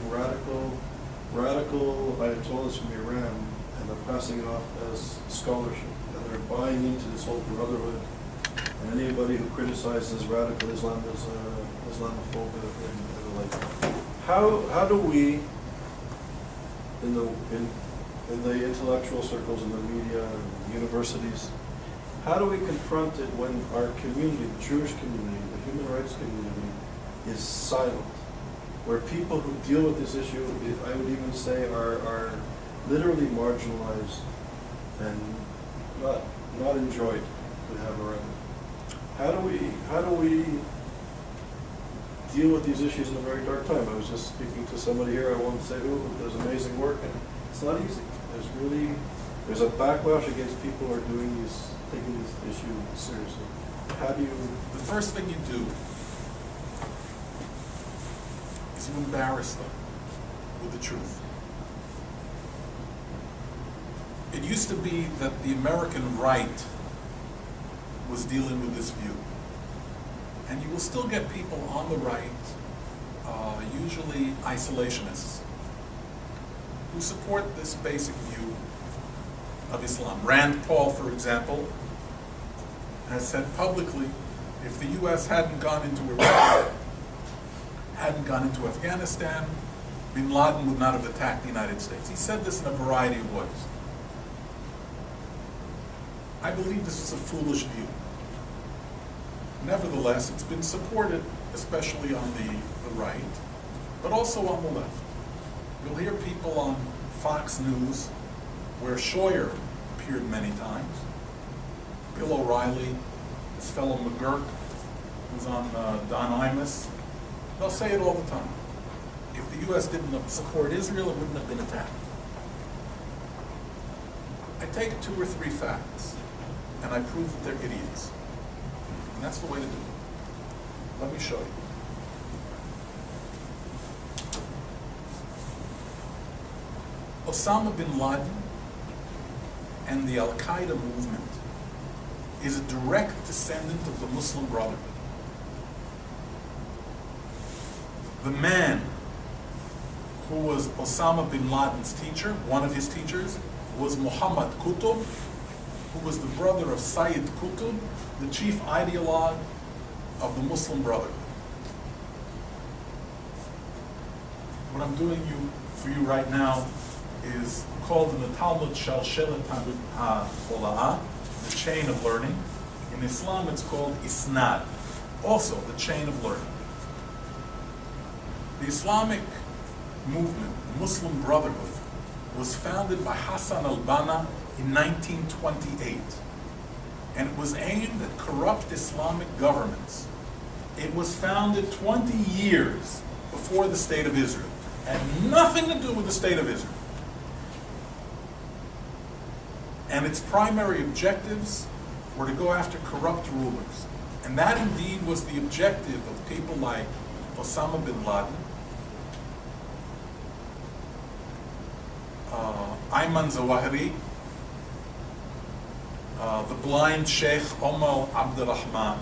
radical Ayatollahs from Iran, and they're passing it off as scholarship. And they're buying into this whole brotherhood and anybody who criticizes radical Islam is Islamophobic and the like. How do we, in the intellectual circles, in the media, and universities, how do we confront it when our community, the Jewish community, the human rights community, is silent? Where people who deal with this issue, I would even say, are literally marginalized and not enjoyed to have around. How do we deal with these issues in a very dark time? I was just speaking to somebody here, I won't say who, who does amazing work, and it's not easy. There's a backlash against people who are taking this issue seriously. How do you? The first thing you do is you embarrass them with the truth. It used to be that the American right was dealing with this view. And you will still get people on the right, usually isolationists, who support this basic view of Islam. Rand Paul, for example, has said publicly, if the U.S. hadn't gone into Iraq, hadn't gone into Afghanistan, Bin Laden would not have attacked the United States. He said this in a variety of ways. I believe this is a foolish view. Nevertheless, it's been supported, especially on the right, but also on the left. You'll hear people on Fox News, where Scheuer appeared many times, Bill O'Reilly, this fellow McGurk, who's on Don Imus, they'll say it all the time. If the U.S. didn't support Israel, it wouldn't have been attacked. I take 2 or 3 facts, and I prove that they're idiots. And that's the way to do it. Let me show you. Osama Bin Laden and the Al-Qaeda movement is a direct descendant of the Muslim Brotherhood. The man who was Osama Bin Laden's teacher, one of his teachers, was Muhammad Qutb, who was the brother of Sayyid Qutb, the chief ideologue of the Muslim Brotherhood. What I'm doing for you right now is called in the Talmud Shalshelet HaHola'ah, the chain of learning. In Islam it's called Isnad, also the chain of learning. The Islamic movement, the Muslim Brotherhood, was founded by Hassan al-Banna in 1928. And it was aimed at corrupt Islamic governments. It was founded 20 years before the State of Israel. Had nothing to do with the State of Israel. And its primary objectives were to go after corrupt rulers. And that indeed was the objective of people like Osama bin Laden, Ayman Zawahiri, the blind Sheikh Omar Abdurrahman,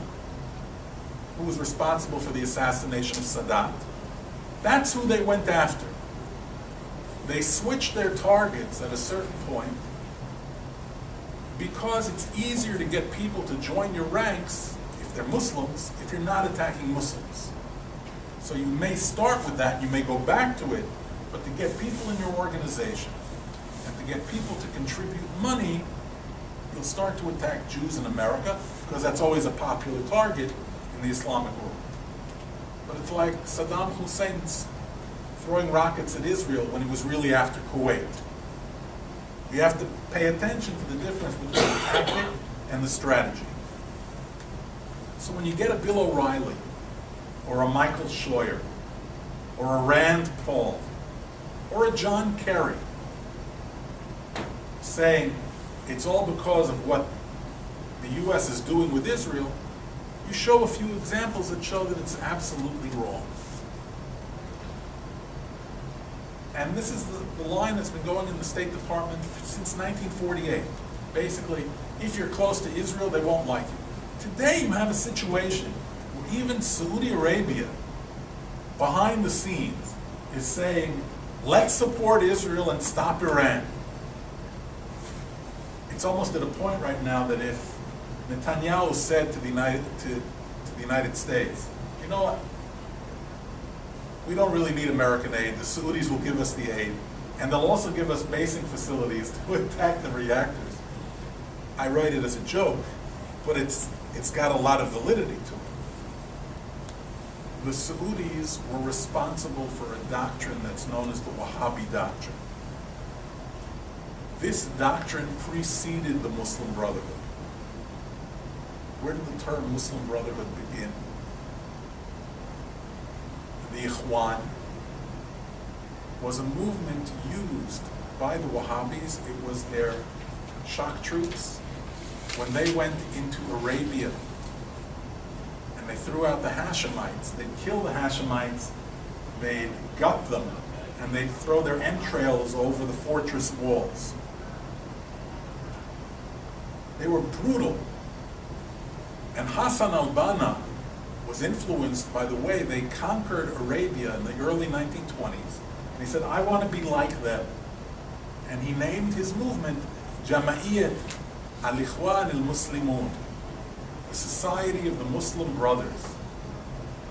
who was responsible for the assassination of Sadat. That's who they went after. They switched their targets at a certain point because it's easier to get people to join your ranks if they're Muslims, if you're not attacking Muslims. So you may start with that, you may go back to it, but to get people in your organization and to get people to contribute money, you'll start to attack Jews in America, because that's always a popular target in the Islamic world. But it's like Saddam Hussein's throwing rockets at Israel when he was really after Kuwait. You have to pay attention to the difference between the tactic and the strategy. So when you get a Bill O'Reilly, or a Michael Scheuer, or a Rand Paul, or a John Kerry saying it's all because of what the U.S. is doing with Israel, you show a few examples that show that it's absolutely wrong. And this is the line that's been going in the State Department since 1948. Basically, if you're close to Israel, they won't like you. Today you have a situation where even Saudi Arabia, behind the scenes, is saying, let's support Israel and stop Iran. It's almost at a point right now that if Netanyahu said to the United States, you know what? We don't really need American aid. The Saudis will give us the aid, and they'll also give us basing facilities to attack the reactors. I write it as a joke, but it's got a lot of validity to it. The Saudis were responsible for a doctrine that's known as the Wahhabi doctrine. This doctrine preceded the Muslim Brotherhood. Where did the term Muslim Brotherhood begin? The Ikhwan was a movement used by the Wahhabis. It was their shock troops. When they went into Arabia and they threw out the Hashemites, they'd kill the Hashemites, they'd gut them, and they'd throw their entrails over the fortress walls. They were brutal. And Hassan al-Banna was influenced by the way they conquered Arabia in the early 1920s. And he said, I want to be like them. And he named his movement Jama'iyat al-Ikhwan al-Muslimun, the Society of the Muslim Brothers.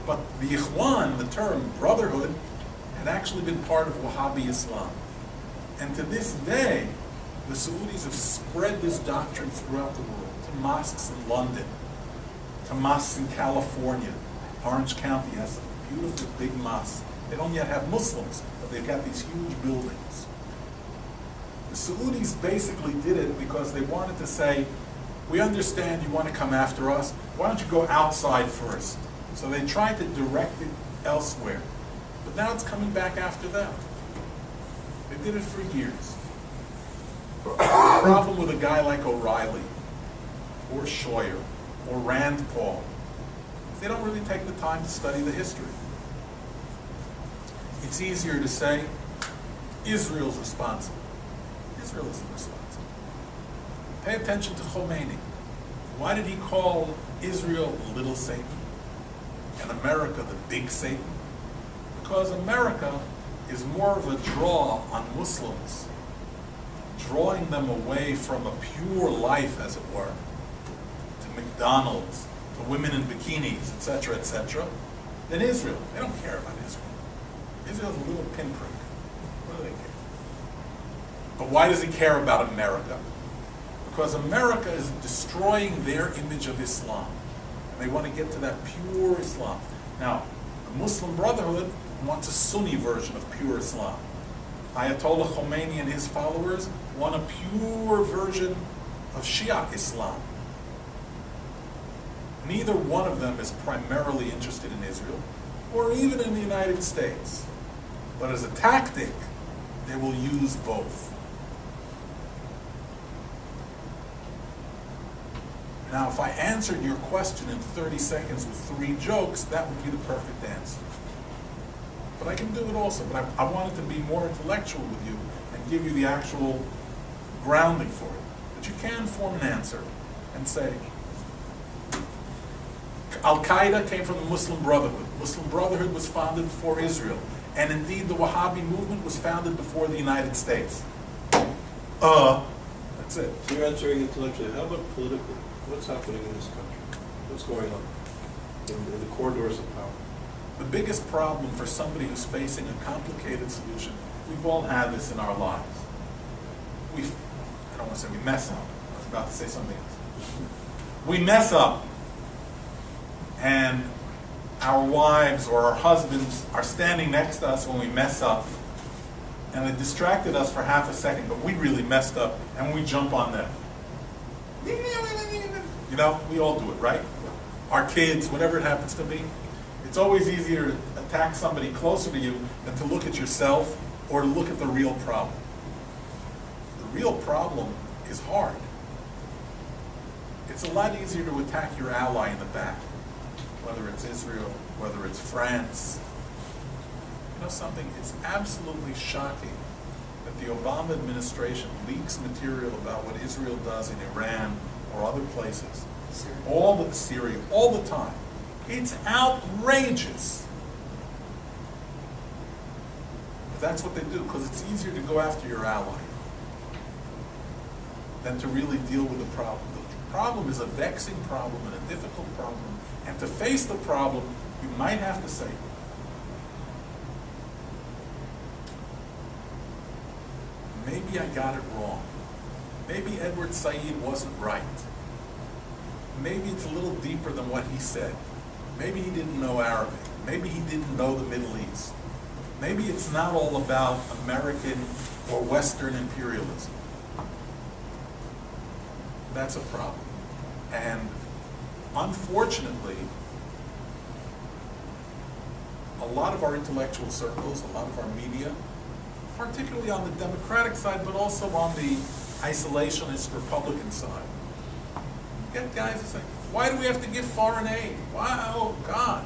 But the Ikhwan, the term brotherhood, had actually been part of Wahhabi Islam. And to this day, the Saudis have spread this doctrine throughout the world, to mosques in London, to mosques in California. Orange County has a beautiful big mosque. They don't yet have Muslims, but they've got these huge buildings. The Saudis basically did it because they wanted to say, we understand you want to come after us, why don't you go outside first? So they tried to direct it elsewhere. But now it's coming back after them. They did it for years. The problem with a guy like O'Reilly, or Scheuer, or Rand Paul, is they don't really take the time to study the history. It's easier to say, Israel's responsible. Israel isn't responsible. Pay attention to Khomeini. Why did he call Israel Little Satan and America the Big Satan? Because America is more of a draw on Muslims, drawing them away from a pure life, as it were, to McDonald's, to women in bikinis, etc., than Israel. They don't care about Israel. Israel's a little pinprick. What do they care? But why does he care about America? Because America is destroying their image of Islam. And they want to get to that pure Islam. Now, the Muslim Brotherhood wants a Sunni version of pure Islam. Ayatollah Khomeini and his followers want a pure version of Shia Islam. Neither one of them is primarily interested in Israel, or even in the United States. But as a tactic, they will use both. Now, if I answered your question in 30 seconds with 3 jokes, that would be the perfect answer. But I can do it also, but I wanted to be more intellectual with you and give you the actual grounding for it. But you can form an answer and say, Al-Qaeda came from the Muslim Brotherhood. Muslim Brotherhood was founded before Israel. And indeed, the Wahhabi movement was founded before the United States. That's it. So you're answering intellectually. How about politically? What's happening in this country? What's going on in the corridors of power? The biggest problem for somebody who's facing a complicated solution, we've all had this in our lives. I don't want to say we mess up. I was about to say something else. We mess up, and our wives or our husbands are standing next to us when we mess up, and it distracted us for half a second, but we really messed up, and we jump on them. You know, we all do it, right? Our kids, whatever it happens to be. It's always easier to attack somebody closer to you than to look at yourself or to look at the real problem. The real problem is hard. It's a lot easier to attack your ally in the back, whether it's Israel, whether it's France. You know something? It's absolutely shocking that the Obama administration leaks material about what Israel does in Iran or other places. Syria, all the time. It's outrageous. But that's what they do, because it's easier to go after your ally than to really deal with the problem. problem is a vexing problem and a difficult problem. And to face the problem, you might have to say, maybe I got it wrong. Maybe Edward Said wasn't right. Maybe it's a little deeper than what he said. Maybe he didn't know Arabic. Maybe he didn't know the Middle East. Maybe it's not all about American or Western imperialism. That's a problem. And unfortunately, a lot of our intellectual circles, a lot of our media, particularly on the Democratic side, but also on the isolationist Republican side, get guys who say, why do we have to give foreign aid? Why, oh God.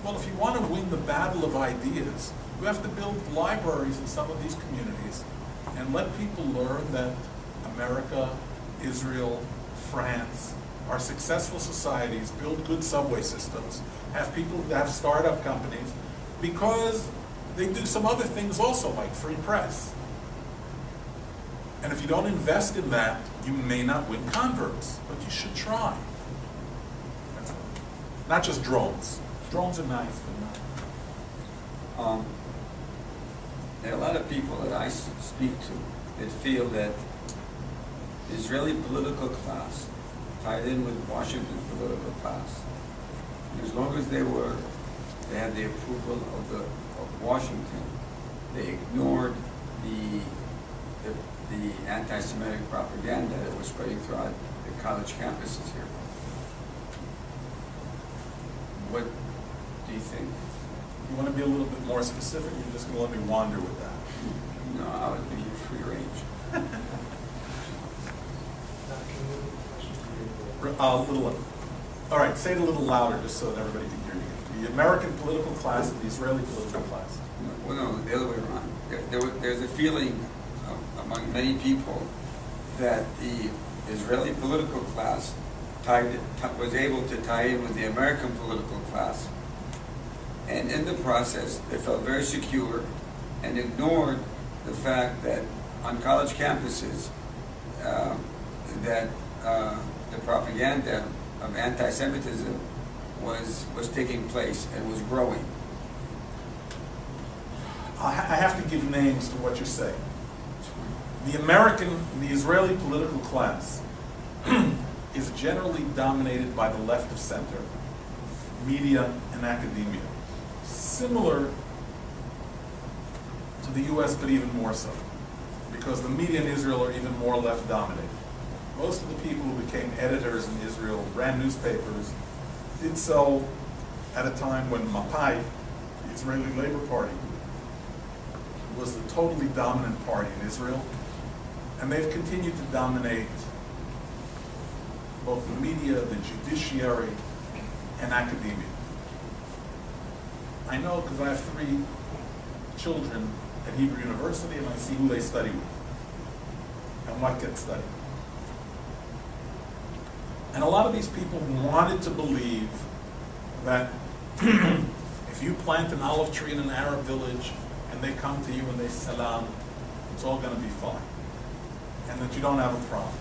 Well, if you want to win the battle of ideas, you have to build libraries in some of these communities and let people learn that America, Israel, France are successful societies, build good subway systems, have people that have startup companies, because they do some other things also, like free press. And if you don't invest in that, you may not win converts, but you should try. That's all. Not just drones. Drones are nice, but not. There are a lot of people that I speak to that feel that the Israeli political class tied in with Washington's political class, and as long as they had the approval of Washington, they ignored the anti-Semitic propaganda that was spreading throughout the college campuses here. What do you think? You want to be a little bit more specific? You're just going to let me wander with that. No, I would give you free range. All right, say it a little louder just so that everybody can hear you. The American political class and the Israeli political class. Well, no, the other way around. There's a feeling among many people that the Israeli political class was able to tie in with the American political class. And in the process, they felt very secure and ignored the fact that on college campuses, the propaganda of anti-Semitism was taking place and was growing. I have to give names to what you're saying. The Israeli political class is generally dominated by the left of center, media and academia. Similar to the US, but even more so, because the media in Israel are even more left dominated. Most of the people who became editors in Israel, ran newspapers, did so at a time when Mapai, the Israeli Labor Party, was the totally dominant party in Israel, and they've continued to dominate both the media, the judiciary, and academia. I know because I have 3 children at Hebrew University, and I see who they study with and what gets studied. And a lot of these people wanted to believe that if you plant an olive tree in an Arab village and they come to you and they salam, it's all going to be fine, and that you don't have a problem.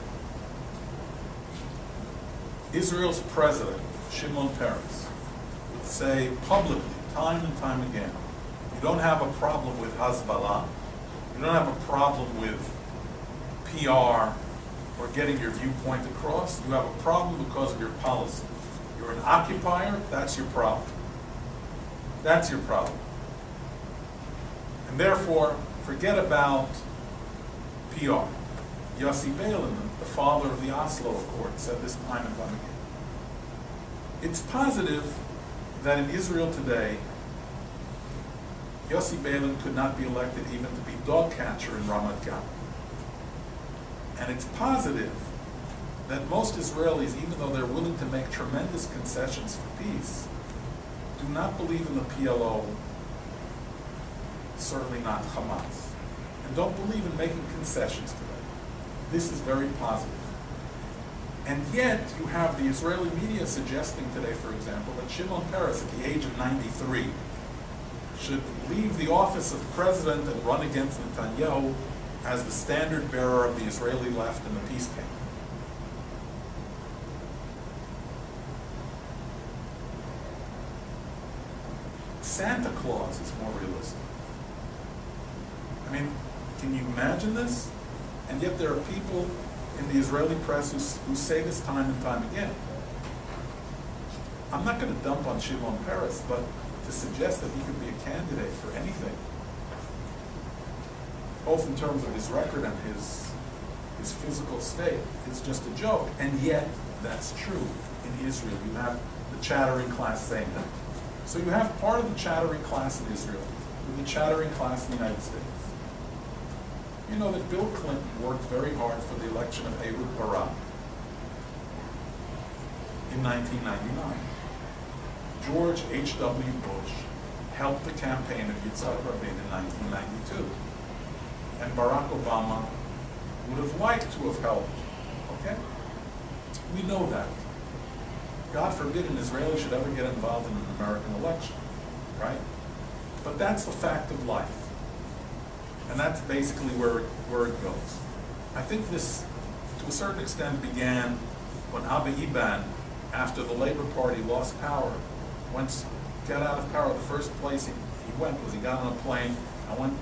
Israel's president, Shimon Peres, would say publicly, time and time again, you don't have a problem with Hezbollah, you don't have a problem with PR or getting your viewpoint across, you have a problem because of your policy. You're an occupier, that's your problem. That's your problem. And therefore, forget about PR. Yossi Beilin, the father of the Oslo Accord, said this time and time again. It's positive that in Israel today, Yossi Beilin could not be elected even to be dog catcher in Ramat Gan. And it's positive that most Israelis, even though they're willing to make tremendous concessions for peace, do not believe in the PLO, certainly not Hamas, and don't believe in making concessions to them. This is very positive. And yet, you have the Israeli media suggesting today, for example, that Shimon Peres, at the age of 93, should leave the office of president and run against Netanyahu as the standard bearer of the Israeli left in the peace camp. Santa Claus is more realistic. I mean, can you imagine this? And yet there are people in the Israeli press who say this time and time again. I'm not going to dump on Shimon Peres, but to suggest that he could be a candidate for anything, both in terms of his record and his physical state, is just a joke. And yet, that's true in Israel. You have the chattering class saying that. So you have part of the chattering class in Israel with the chattering class in the United States. You know that Bill Clinton worked very hard for the election of Ehud Barak in 1999. George H.W. Bush helped the campaign of Yitzhak Rabin in 1992. And Barack Obama would have liked to have helped. Okay? We know that. God forbid an Israeli should ever get involved in an American election, right? But that's the fact of life. And that's basically where it goes. I think this, to a certain extent, began when Bar-Ilan, after the Labor Party lost power, got out of power. The first place he went was he got on a plane and went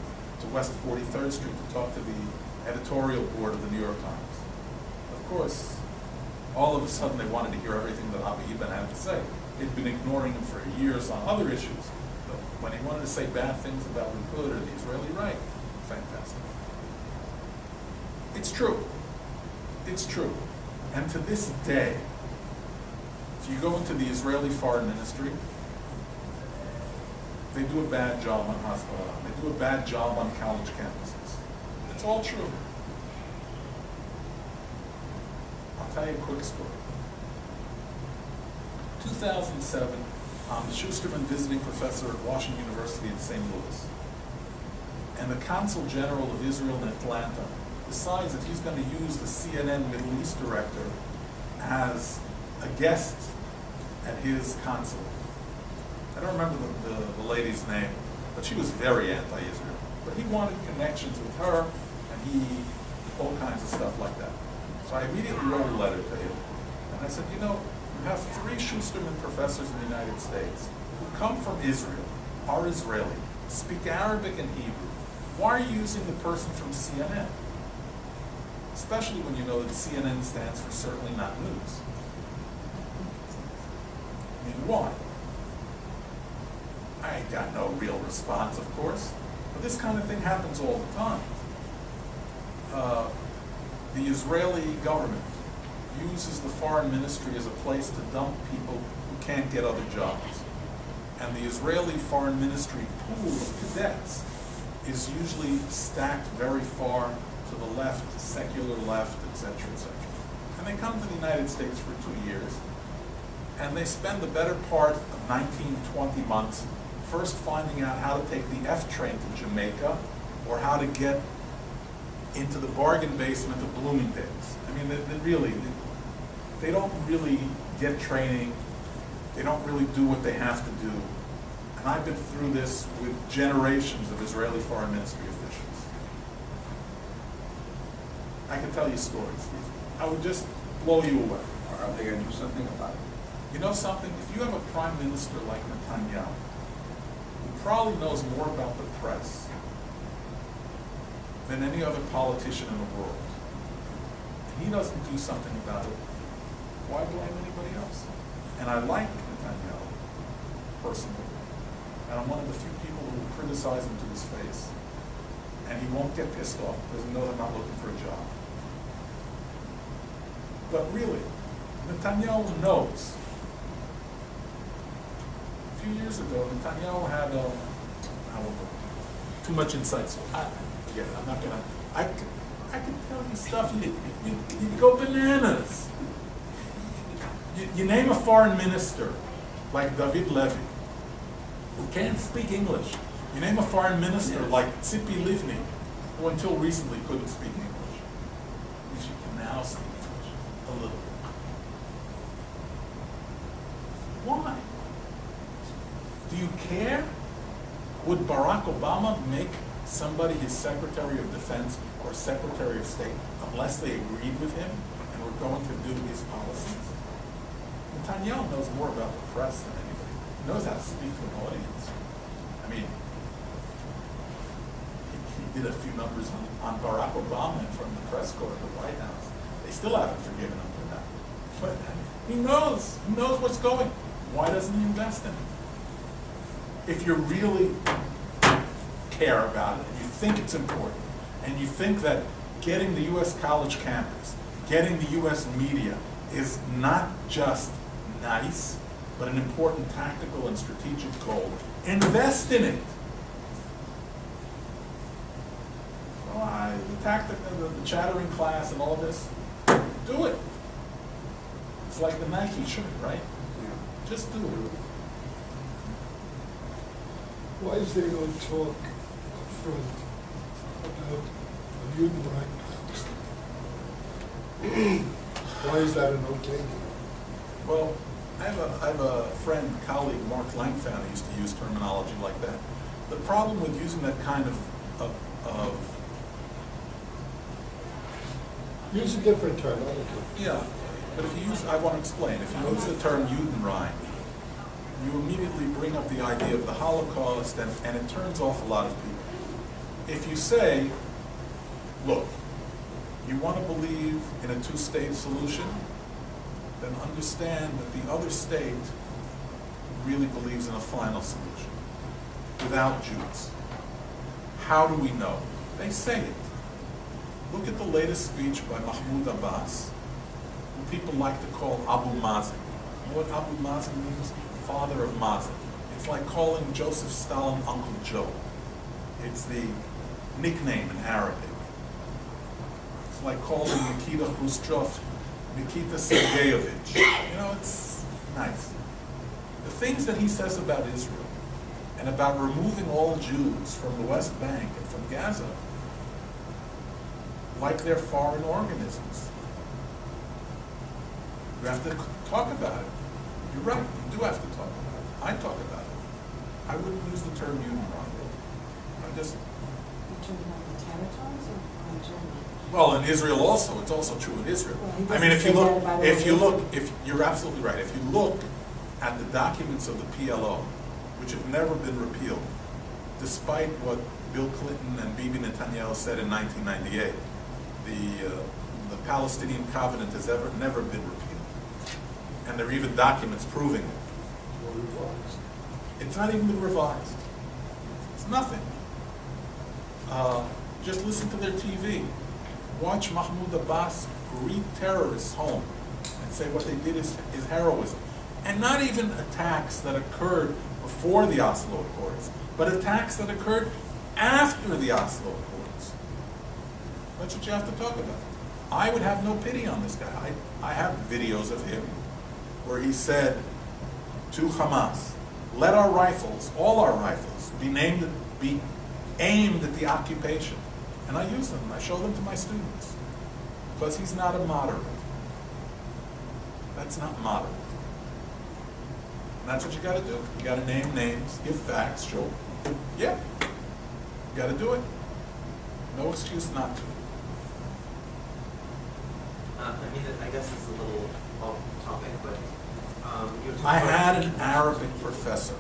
to West 43rd Street to talk to the editorial board of the New York Times. Of course, all of a sudden they wanted to hear everything that Bar-Ilan had to say. They'd been ignoring him for years on other issues. But when he wanted to say bad things about Likud or the Israeli right, fantastic. It's true. It's true. And to this day, if you go into the Israeli Foreign Ministry, they do a bad job on hospital. They do a bad job on college campuses. It's all true. I'll tell you a quick story. 2007, I'm the Schusterman visiting professor at Washington University in St. Louis. And the Consul General of Israel in Atlanta decides that he's going to use the CNN Middle East director as a guest at his consulate. I don't remember the lady's name, but she was very anti-Israel. But he wanted connections with her, and all kinds of stuff like that. So I immediately wrote a letter to him, and I said, you know, you have 3 Schusterman professors in the United States who come from Israel, are Israeli, speak Arabic and Hebrew. Why are you using the person from CNN? Especially when you know that CNN stands for certainly not news. I mean, why? I got no real response, of course, but this kind of thing happens all the time. The Israeli government uses the foreign ministry as a place to dump people who can't get other jobs. And the Israeli foreign ministry pool of cadets is usually stacked very far to the left, secular left, etc., etc. And they come to the United States for 2 years, and they spend the better part of 19, 20 months first finding out how to take the F train to Jamaica, or how to get into the bargain basement of Bloomingdale's. I mean, they don't really get training. They don't really do what they have to do. And I've been through this with generations of Israeli foreign ministry officials. I can tell you stories. I would just blow you away. Are they going to do something about it? You know something? If you have a prime minister like Netanyahu, who probably knows more about the press than any other politician in the world, and he doesn't do something about it, why blame anybody else? And I like Netanyahu, personally. And I'm one of the few people who will criticize him to his face. And he won't get pissed off because he knows I'm not looking for a job. But really, Netanyahu knows. A few years ago, Netanyahu had too much insight, so forget it. I'm not gonna. I can tell you stuff. You go bananas. You name a foreign minister like David Levy, who can't speak English. You name a foreign minister like Tzipi Livni, who until recently couldn't speak English. She can now speak English a little bit. Why? Do you care? Would Barack Obama make somebody his Secretary of Defense or Secretary of State unless they agreed with him and were going to do his policies? Netanyahu knows more about the press than anybody. He knows how to speak to an audience. I mean, he did a few numbers on Barack Obama in front of the press corps at the White House. They still haven't forgiven him for that. But he knows what's going. Why doesn't he invest in it? If you really care about it, and you think it's important, and you think that getting the U.S. college campus, getting the U.S. media is not just nice, but an important tactical and strategic goal, invest in it. Well, the chattering class and all this, do it. It's like the Nike shirt, right? Yeah. Just do it. Why is there no talk up front about a human right? Why is that an okay? Well, I have a friend, colleague, Mark Langfan, who used to use terminology like that. The problem with using that kind of Use a different term, not okay. yeah, but if you use, I want to explain, if you use the term Judenrein, you immediately bring up the idea of the Holocaust, and it turns off a lot of people. If you say, look, you want to believe in a two-state solution, then understand that the other state really believes in a final solution, without Jews. How do we know? They say it. Look at the latest speech by Mahmoud Abbas, who people like to call Abu Mazen. You know what Abu Mazen means? Father of Mazen. It's like calling Joseph Stalin Uncle Joe. It's the nickname in Arabic. It's like calling Nikita Khrushchev Nikita Sergeyevich. You know, it's nice. The things that he says about Israel and about removing all Jews from the West Bank and from Gaza, like they're foreign organisms. You have to talk about it. You're right, you do have to talk about it. I talk about it. I wouldn't use the term Judenrein. I just... You're talking about the territories or in Germany? Well, in Israel also, it's also true in Israel. Well, he I mean, doesn't say that about if you're absolutely right, if you look at the documents of the PLO, which have never been repealed, despite what Bill Clinton and Bibi Netanyahu said in 1998, the Palestinian covenant has never been repealed. And there are even documents proving it. Or revised. It's not even been revised. It's nothing. Just listen to their TV. Watch Mahmoud Abbas greet terrorists home and say what they did is heroism. And not even attacks that occurred before the Oslo Accords, but attacks that occurred after the Oslo Accords. That's what you have to talk about. I would have no pity on this guy. I have videos of him where he said to Hamas, let our rifles, all our rifles, be aimed at the occupation. And I use them, and I show them to my students. Because he's not a moderate. That's not moderate. And that's what you gotta do. You gotta name names, give facts, show. Yeah. You gotta do it. No excuse not to. I mean, I guess it's a little off topic, but you were talking I about- had an Arabic professor,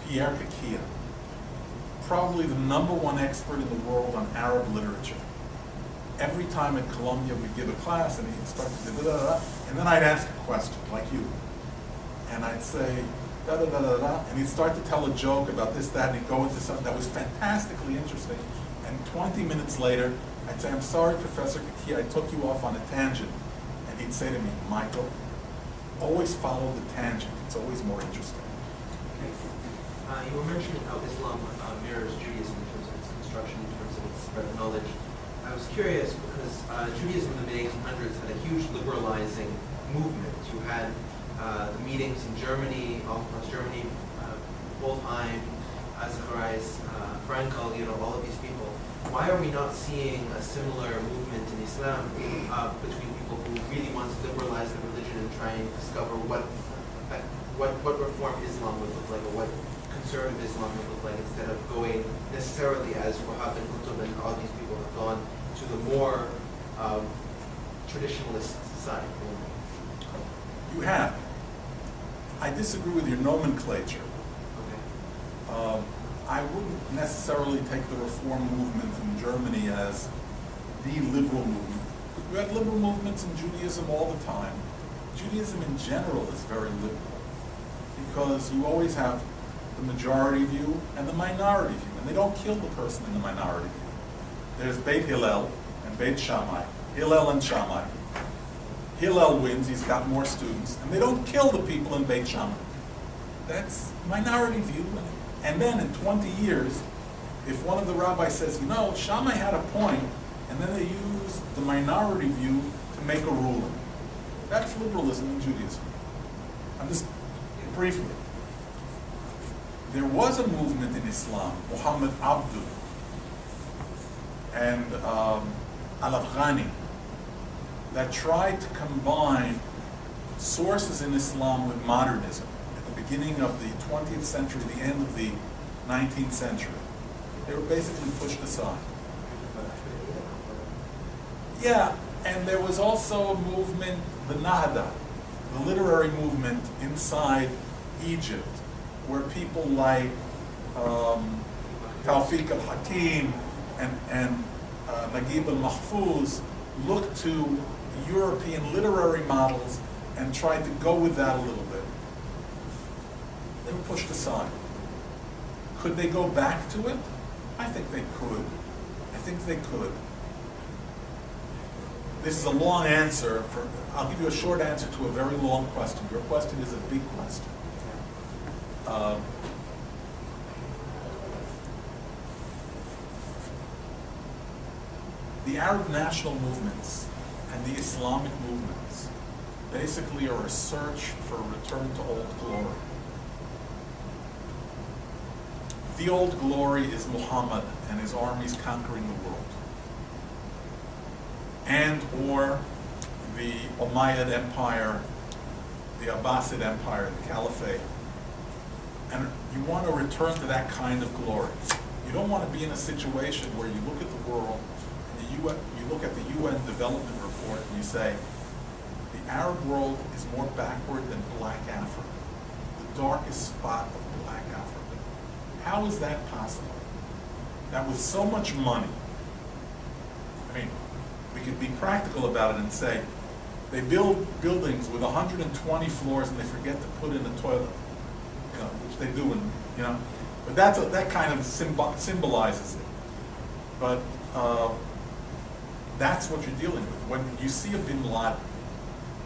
Pierre Kakia, probably the #1 expert in the world on Arab literature. Every time at Columbia we'd give a class and he'd start to da-da-da-da, and then I'd ask a question, like you. And I'd say, da-da-da-da-da, and he'd start to tell a joke about this, that, and he'd go into something that was fantastically interesting. And 20 minutes later, I'd say, I'm sorry, Professor Kakia, I took you off on a tangent. And he'd say to me, Michael, always follow the tangent. It's always more interesting. You were mentioning how Islam mirrors Judaism in terms of its construction, in terms of its spread of knowledge. I was curious because Judaism in the mid-1800s had a huge liberalizing movement. You had the meetings in Germany, all across Germany, Wolfheim, Zacharias, Frankel, all of these people. Why are we not seeing a similar movement in Islam between people who really want to liberalize the religion and try and discover what reform Islam would look like, or what conservative Islam would look like, instead of going necessarily as Wahhab and Qutb and all these people have gone to the more traditionalist side? You have. I disagree with your nomenclature. Okay. I wouldn't necessarily take the reform movement in Germany as the liberal movement. You had liberal movements in Judaism all the time. Judaism in general is very liberal because you always have the majority view and the minority view, and they don't kill the person in the minority view. There's Beit Hillel and Beit Shammai, Hillel and Shammai. Hillel wins, he's got more students, and they don't kill the people in Beit Shammai. That's minority view. And then in 20 years, if one of the rabbis says, you know, Shammai had a point, and then they use the minority view to make a ruling. That's liberalism in Judaism. I'm just, briefly. There was a movement in Islam, Muhammad Abdul and Al-Afghani, that tried to combine sources in Islam with modernism at the beginning of the 20th century, the end of the 19th century. They were basically pushed aside. Yeah, and there was also a movement, the Nahda, the literary movement inside Egypt, where people like Tawfiq al-Hakim and Naguib al-Mahfouz looked to European literary models and tried to go with that a little bit. They were pushed aside. Could they go back to it? I think they could. I think they could. This is a long answer. I'll give you a short answer to a very long question. Your question is a big question. The Arab national movements and the Islamic movements basically are a search for a return to old glory. The old glory is Muhammad and his armies conquering the world. And or the Umayyad Empire, the Abbasid Empire, the Caliphate. And you want to return to that kind of glory. You don't want to be in a situation where you look at the world and you look at the UN Development Report and you say, the Arab world is more backward than Black Africa, the darkest spot of Black Africa. How is that possible? That with so much money, I mean, we could be practical about it and say, they build buildings with 120 floors and they forget to put in a toilet, you know, which they do, but that kind of symbolizes it. But that's what you're dealing with. When you see a Bin Laden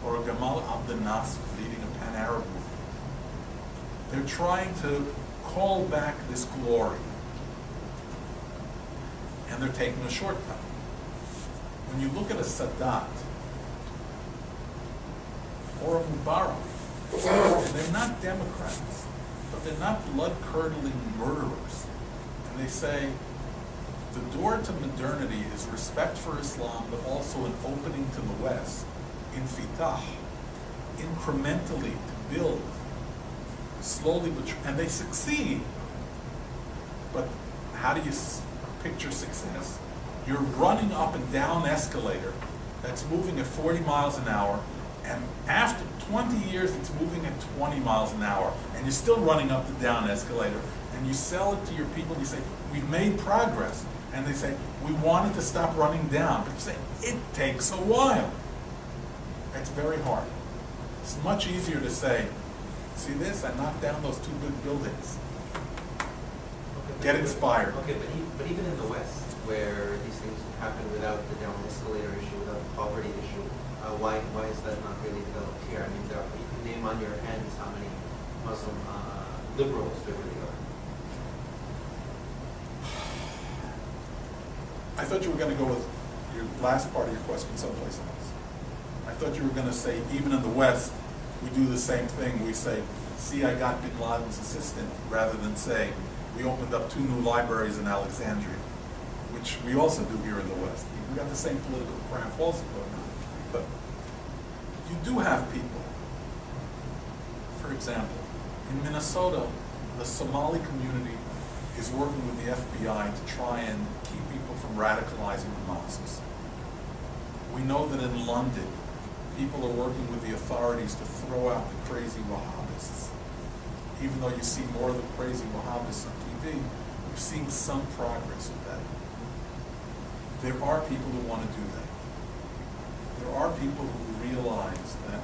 or a Gamal Abdel Nasser leading a pan-Arab movement, they're trying to call back this glory, and they're taking a shortcut. When you look at a Sadat or a Mubarak, they're not Democrats, but they're not blood-curdling murderers. And they say, the door to modernity is respect for Islam, but also an opening to the West, infitah, incrementally to build, slowly, and they succeed. But how do you picture success? You're running up and down an escalator that's moving at 40 miles an hour, and after 20 years it's moving at 20 miles an hour, and you're still running up and down an escalator, and you sell it to your people, and you say, we've made progress. And they say, we wanted to stop running down. But you say, it takes a while. It's very hard. It's much easier to say, see this, I knocked down those two good buildings. Get inspired. Okay, but even in the West, where these things happen without the down escalator issue, without the poverty issue, why is that not really developed here? I mean, you can name on your hands how many Muslim liberals there really are. I thought you were going to go with your last part of your question someplace else. I thought you were going to say, even in the West, we do the same thing. We say, see, I got Bin Laden's assistant, rather than say, we opened up 2 new libraries in Alexandria, which we also do here in the West. We got the same political craft also going on. But you do have people, for example, in Minnesota, the Somali community is working with the FBI to try and keep people from radicalizing the mosques. We know that in London, people are working with the authorities to throw out the crazy Wahhabists. even though you see more of the crazy Wahhabis on TV, you're seeing some progress with that. There are people who want to do that. There are people who realize that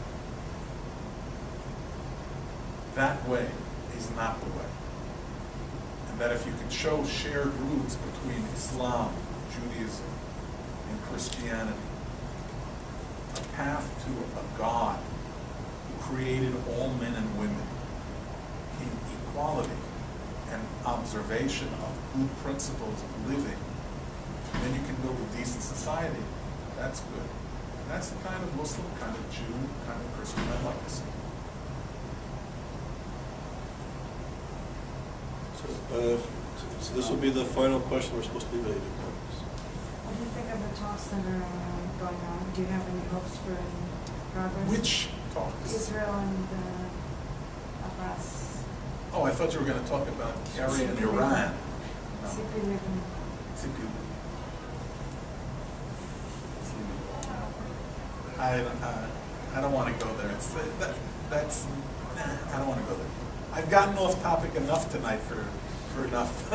that way is not the way. And that if you can show shared roots between Islam, Judaism, and Christianity, a path to a God who created all men and women in equality and observation of good principles of living, then you can build a decent society. That's good. And that's the kind of Muslim, kind of Jew, kind of Christian I'd like to see. So this will be the final question we're supposed to be ready to What do you think of the talks that are going on? Do you have any hopes for any progress? Which talks? Israel and Abbas. Oh, I thought you were going to talk about Syria and Iran. No. Tzipi Livni. Tzipi Livni. I don't want to go there. I don't want to go there. I've gotten off topic enough tonight for enough.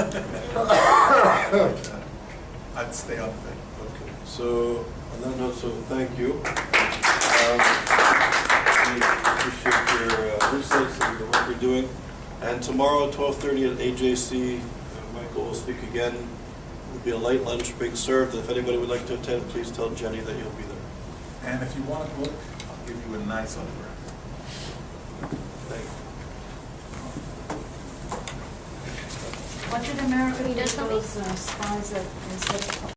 I'd stay on thing. Okay. So on that note, so thank you. We appreciate your insights and the work you're doing. And tomorrow at 12:30 at AJC, Michael will speak again. There'll be a light lunch being served. If anybody would like to attend, please tell Jenny that you'll be there. And if you want a book, I'll give you a nice autograph. Thank you. What did America do There's with somebody- those spies that